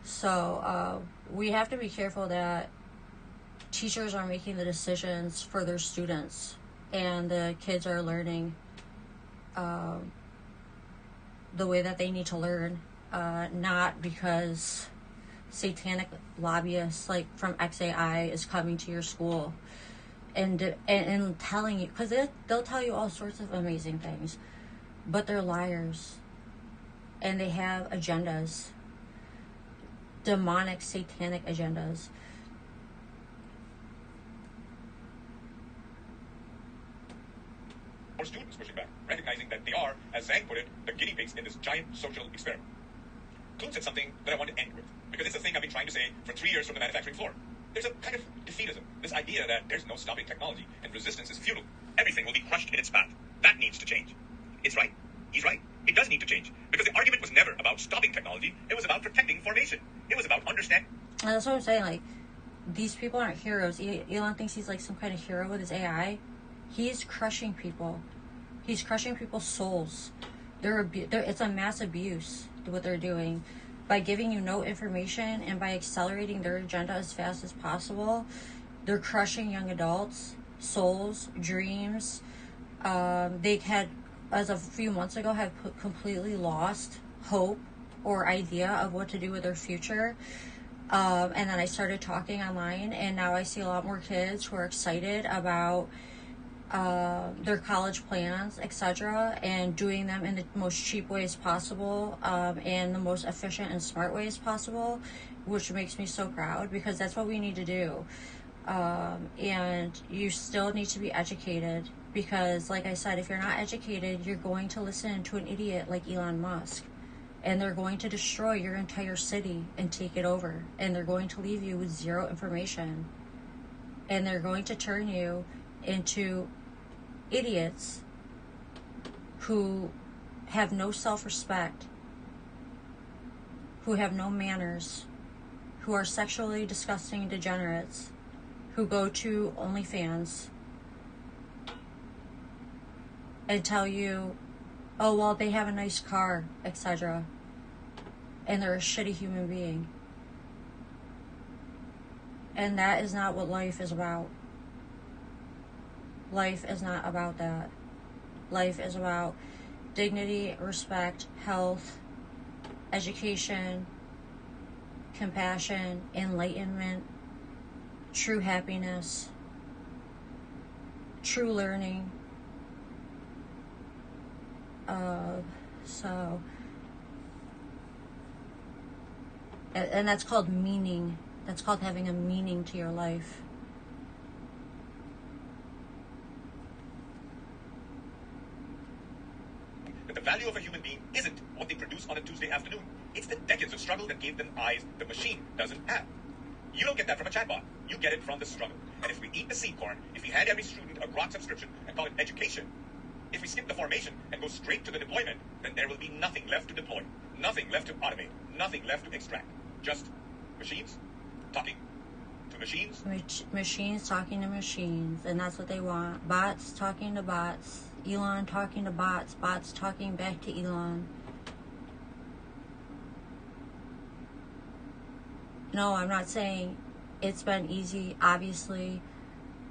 So we have to be careful that teachers are making the decisions for their students, and the kids are learning the way that they need to learn, not because satanic lobbyists like from XAI is coming to your school and telling you, because they'll tell you all sorts of amazing things, but they're liars, and they have agendas, demonic, satanic agendas. Or students pushing back, recognizing that they are, as Zhang put it, the guinea pigs in this giant social experiment. Clune said something that I want to end with, because it's a thing I've been trying to say for 3 years from the manufacturing floor. There's a kind of defeatism, this idea that there's no stopping technology and resistance is futile. Everything will be crushed in its path. That needs to change. It's right. He's right. It does need to change, because the argument was never about stopping technology. It was about protecting formation. It was about understanding. And that's what I'm saying. Like, these people aren't heroes. Elon thinks he's like some kind of hero with his AI. He's crushing people. He's crushing people's souls. It's a mass abuse what they're doing. By giving you no information and by accelerating their agenda as fast as possible, they're crushing young adults, souls, dreams. They had, as of a few months ago, have completely lost hope or idea of what to do with their future. And then I started talking online, and now I see a lot more kids who are excited about their college plans, etc., and doing them in the most cheap ways possible, and the most efficient and smart ways possible, which makes me so proud, because that's what we need to do. And you still need to be educated, because, like I said, if you're not educated, you're going to listen to an idiot like Elon Musk, and they're going to destroy your entire city and take it over, and they're going to leave you with zero information, and they're going to turn you into idiots who have no self-respect, who have no manners, who are sexually disgusting degenerates, who go to OnlyFans and tell you, oh, well, they have a nice car, etc., and they're a shitty human being. And that is not what life is about. Life is not about that. Life is about dignity, respect, health, education, compassion, enlightenment, true happiness, true learning. And that's called meaning. That's called having a meaning to your life. That the value of a human being isn't what they produce on a Tuesday afternoon. It's the decades of struggle that gave them eyes the machine doesn't have. You don't get that from a chatbot. You get it from the struggle. And if we eat the seed corn, if we hand every student a Grok subscription and call it education, if we skip the formation and go straight to the deployment, then there will be nothing left to deploy, nothing left to automate, nothing left to extract. Just machines talking to machines. Machines talking to machines, and that's what they want. Bots talking to bots. Elon talking to bots. Bots talking back to Elon. No, I'm not saying it's been easy. Obviously,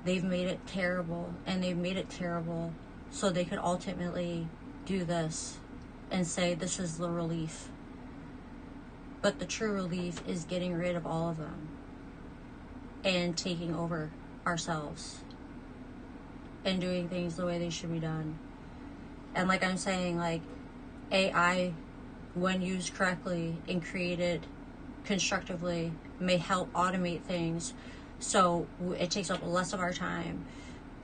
they've made it terrible, and they've made it terrible so they could ultimately do this and say this is the relief. But the true relief is getting rid of all of them and taking over ourselves. and doing things the way they should be done. And like I'm saying, like, AI, when used correctly and created constructively, may help automate things so it takes up less of our time,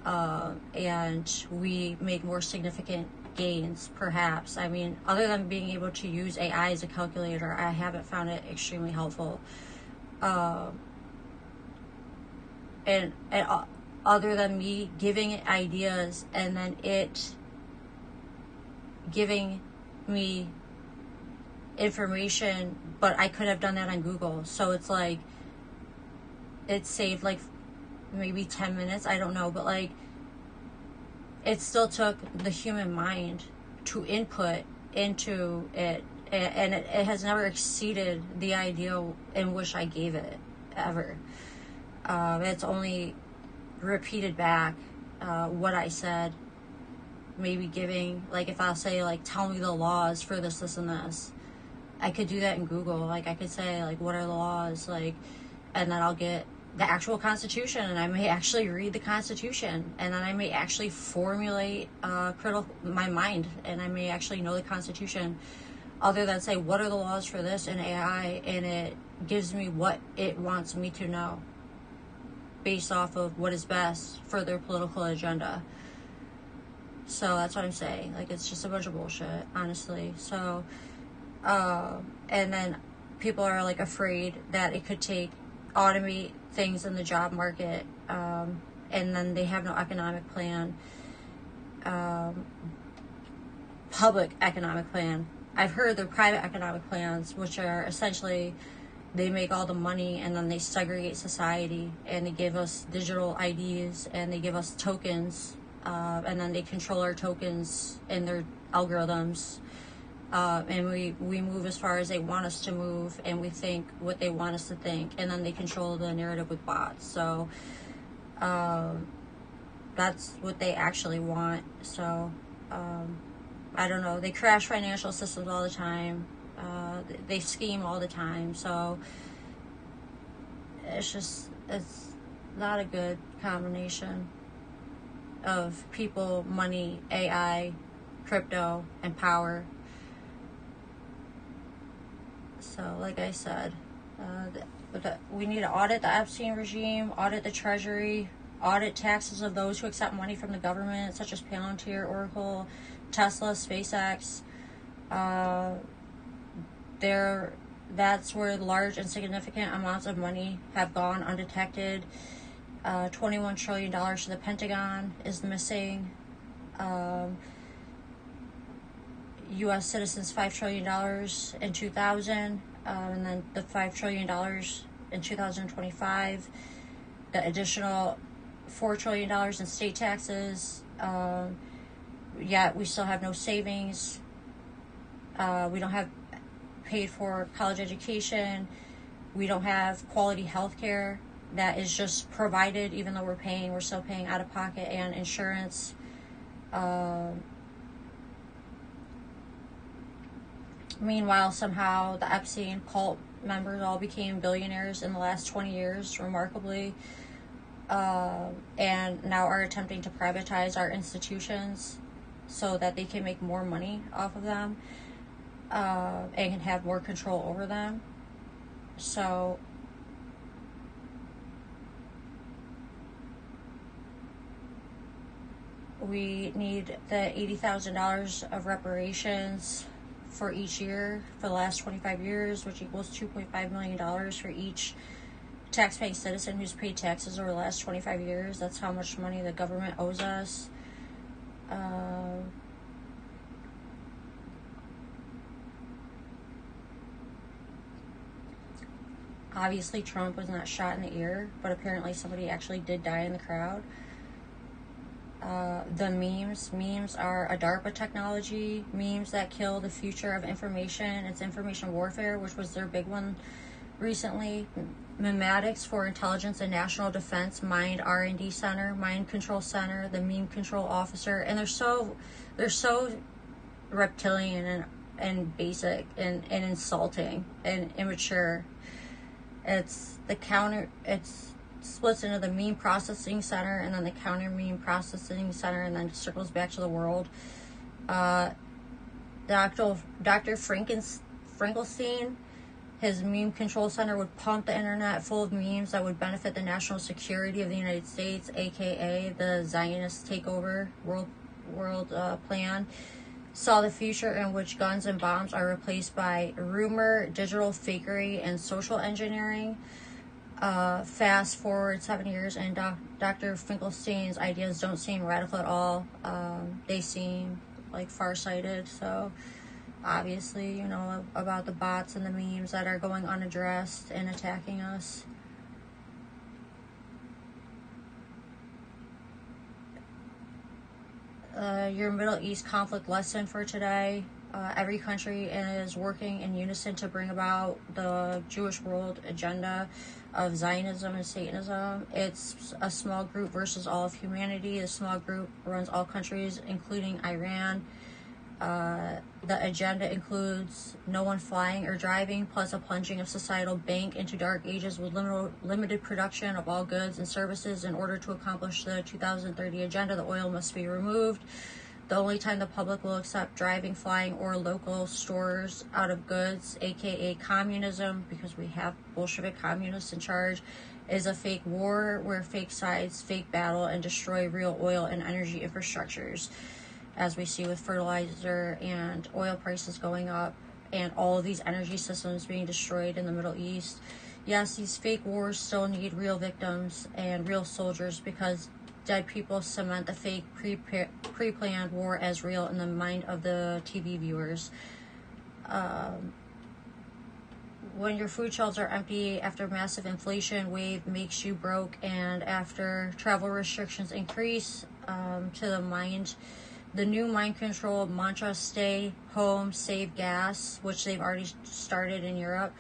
and we make more significant gains, perhaps. I mean, other than being able to use AI as a calculator, I haven't found it extremely helpful. And other than me giving it ideas and then it giving me information, but I could have done that on Google. So it's like, it saved like maybe 10 minutes, I don't know, but like, it still took the human mind to input into it, and it has never exceeded the ideal in which I gave it, ever. It's only repeated back what I said, maybe giving, like, if I'll say, like, tell me the laws for this, this, and this, I could do that in Google. Like, I could say, like, what are the laws, like, and then I'll get the actual Constitution, and I may actually read the Constitution, and then I may actually formulate my mind, and I may actually know the Constitution, other than say, what are the laws for this in AI, and it gives me what it wants me to know, based off of what is best for their political agenda. So that's what I'm saying. Like, it's just a bunch of bullshit, honestly. So, and then people are, like, afraid that it could automate things in the job market, and then they have no economic plan, public economic plan. I've heard the private economic plans, which are essentially, they make all the money and then they segregate society, and they give us digital IDs and they give us tokens, and then they control our tokens and their algorithms, and we move as far as they want us to move, and we think what they want us to think, and then they control the narrative with bots. So that's what they actually want. So I don't know, they crash financial systems all the time, they scheme all the time, so it's not a good combination of people, money, AI, crypto, and power. So, like I said, we need to audit the Epstein regime, audit the Treasury, audit taxes of those who accept money from the government, such as Palantir, Oracle, Tesla, SpaceX. That's where large and significant amounts of money have gone undetected. $21 trillion to the Pentagon is missing. U.S. citizens $5 trillion in 2000, and then the $5 trillion in 2025. The additional $4 trillion in state taxes. Yet we still have no savings. We don't have paid for college education. We don't have quality health care that is just provided, even though we're still paying out of pocket and insurance. Meanwhile, somehow the Epstein cult members all became billionaires in the last 20 years, remarkably, and now are attempting to privatize our institutions so that they can make more money off of them, and can have more control over them. So we need the $80,000 of reparations for each year for the last 25 years, which equals $2.5 million for each taxpaying citizen who's paid taxes over the last 25 years. That's how much money the government owes us. Obviously, Trump was not shot in the ear, but apparently somebody actually did die in the crowd. The memes are a DARPA technology, memes that kill the future of information. It's information warfare, which was their big one recently. Memetics for Intelligence and National Defense, Mind R&D Center, Mind Control Center, the Meme Control Officer, and they're so reptilian and basic and insulting and immature. It's splits into the meme processing center and then the counter meme processing center, and then circles back to the world. Dr. Frankenstein, his meme control center would pump the internet full of memes that would benefit the national security of the United States, aka the Zionist takeover world plan. Saw the future in which guns and bombs are replaced by rumor, digital fakery, and social engineering. Fast forward 7 years, and Dr. Finkelstein's ideas don't seem radical at all. They seem like farsighted. So obviously, you know, about the bots and the memes that are going unaddressed and attacking us. Your Middle East conflict lesson for today. Every country is working in unison to bring about the Jewish world agenda of Zionism and Satanism. It's a small group versus all of humanity. A small group runs all countries, including Iran. The agenda includes no one flying or driving, plus a plunging of societal bank into dark ages with limited production of all goods and services. In order to accomplish the 2030 agenda, the oil must be removed. The only time the public will accept driving, flying, or local stores out of goods, aka communism, because we have Bolshevik communists in charge, is a fake war where fake sides, fake battle, and destroy real oil and energy infrastructures, as we see with fertilizer and oil prices going up and all of these energy systems being destroyed in the Middle East. Yes, these fake wars still need real victims and real soldiers, because dead people cement the fake pre-planned war as real in the mind of the TV viewers. When your food shelves are empty after massive inflation wave makes you broke, and after travel restrictions increase, the new mind control mantra, stay home, save gas, which they've already started in Europe,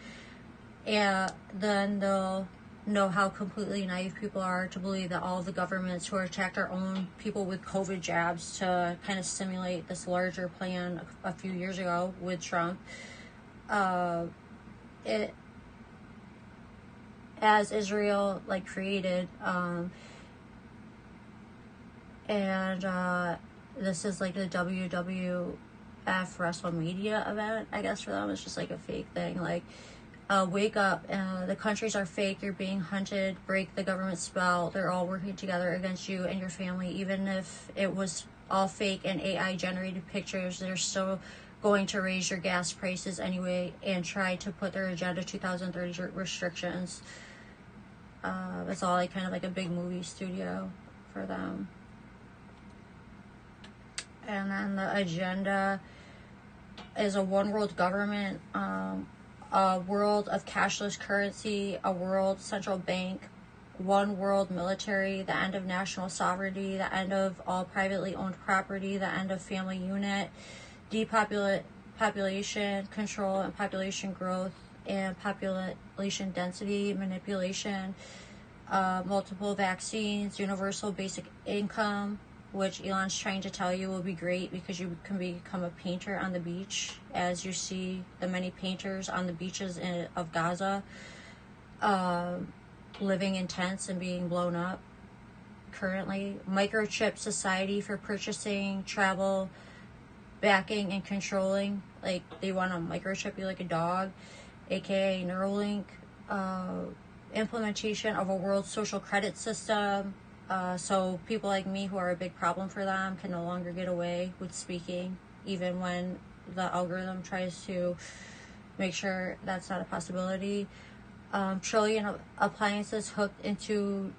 and then they'll know how completely naive people are to believe that all of the governments who attacked our own people with COVID jabs to kind of simulate this larger plan a few years ago with Trump, as Israel created, this is like the WWF WrestleMania event, I guess, for them. It's just like a fake thing. Wake up, the countries are fake, you're being hunted, break the government spell, they're all working together against you and your family. Even if it was all fake and AI generated pictures, they're still going to raise your gas prices anyway and try to put their Agenda 2030 restrictions. It's all kind of like a big movie studio for them. And then the agenda is a one world government, a world of cashless currency, a world central bank, one world military, the end of national sovereignty, the end of all privately owned property, the end of family unit, population control and population growth and population density manipulation, multiple vaccines, universal basic income, which Elon's trying to tell you will be great because you can become a painter on the beach, as you see the many painters on the beaches of Gaza living in tents and being blown up currently. Microchip society for purchasing, travel, backing, and controlling. They want to microchip you like a dog, aka Neuralink. Implementation of a world social credit system. So people like me who are a big problem for them can no longer get away with speaking, even when the algorithm tries to make sure that's not a possibility. Trillion appliances hooked into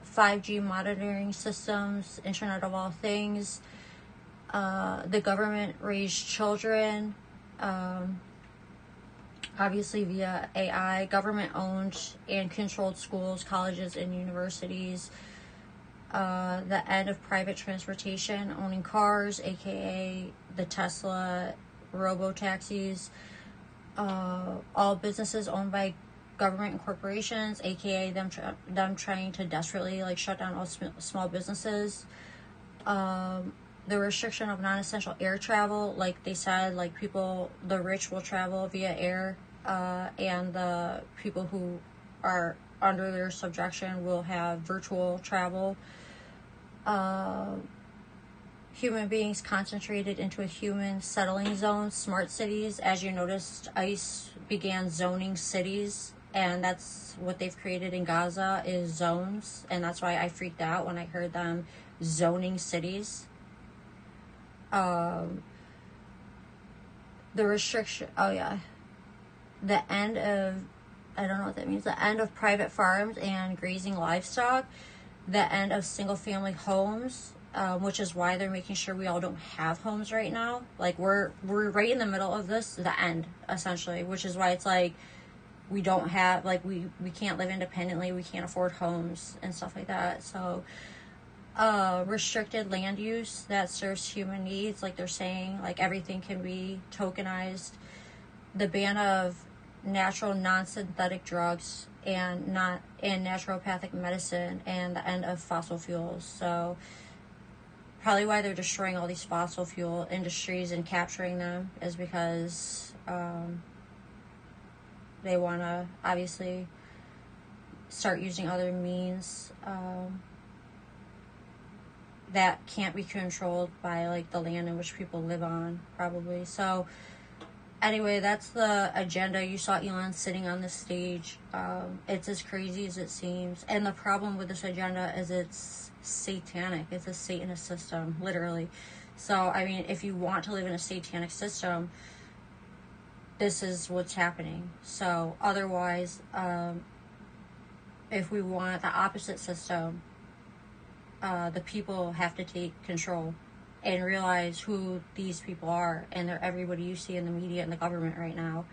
5G monitoring systems, Internet of All Things. The government raised children, obviously via AI. Government-owned and controlled schools, colleges, and universities. The end of private transportation, owning cars, aka the Tesla robo-taxis. All businesses owned by government and corporations, aka them trying to desperately shut down all small businesses. The restriction of non-essential air travel, like they said, the rich will travel via air, and the people who are under their subjection will have virtual travel. Human beings concentrated into a human settling zone, smart cities. As you noticed, ICE began zoning cities, and that's what they've created in Gaza is zones, and that's why I freaked out when I heard them zoning cities. The restriction, the end of, I don't know what that means, the end of private farms and grazing livestock, the end of single family homes, which is why they're making sure we all don't have homes right now. Like, we're right in the middle of this, the end, essentially, which is why it's like, we don't have, like, we can't live independently, we can't afford homes and stuff like that. So, restricted land use that serves human needs, like they're saying, like, everything can be tokenized. The ban of natural non-synthetic drugs and naturopathic medicine, and the end of fossil fuels. So, probably why they're destroying all these fossil fuel industries and capturing them is because they want to obviously start using other means that can't be controlled by, like, the land in which people live on, probably. So anyway, that's the agenda. You saw Elon sitting on the stage. It's as crazy as it seems, and the problem with this agenda is it's satanic. It's a Satanist system, literally. So I mean, if you want to live in a satanic system, this is what's happening. So otherwise, if we want the opposite system, the people have to take control and realize who these people are, and they're everybody you see in the media and the government right now.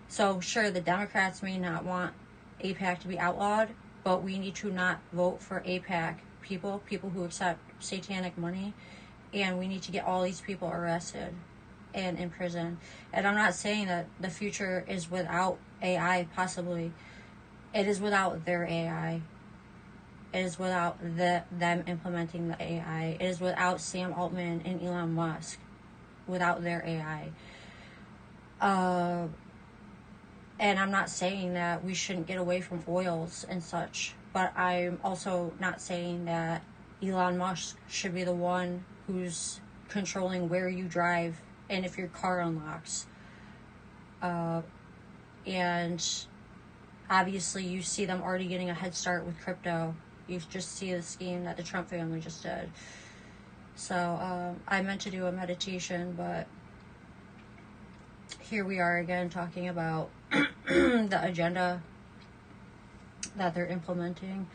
So sure, the Democrats may not want AIPAC to be outlawed, but we need to not vote for AIPAC people who accept satanic money, and we need to get all these people arrested and in prison. And I'm not saying that the future is without AI, possibly. It is without their AI. It is without them implementing the AI. It is without Sam Altman and Elon Musk. Without their AI. And I'm not saying that we shouldn't get away from oils and such, but I'm also not saying that Elon Musk should be the one who's controlling where you drive and if your car unlocks. And obviously you see them already getting a head start with crypto. You just see the scheme that the Trump family just did. So I meant to do a meditation, but here we are again talking about the agenda that they're implementing.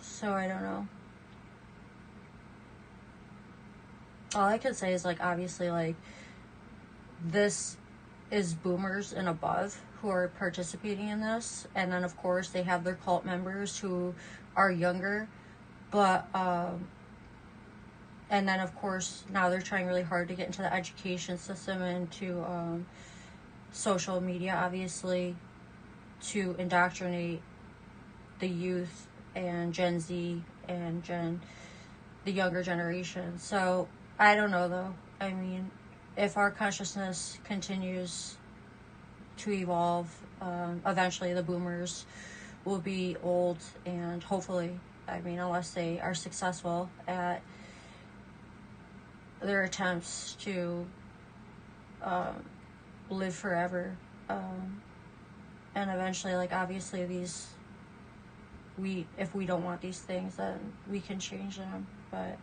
So I don't know. All I can say is, like, obviously, like, this is boomers and above who are participating in this, and then of course they have their cult members who are younger, but and then of course now they're trying really hard to get into the education system and to social media, obviously, to indoctrinate the youth and Gen Z and the younger generation. So I don't know, though. I mean, if our consciousness continues to evolve, eventually the boomers will be old, and hopefully, I mean, unless they are successful at their attempts to live forever, and eventually, like, obviously if we don't want these things, then we can change them. But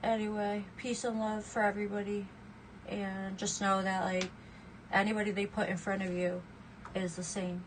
anyway, peace and love for everybody. And just know that, like, anybody they put in front of you is the same.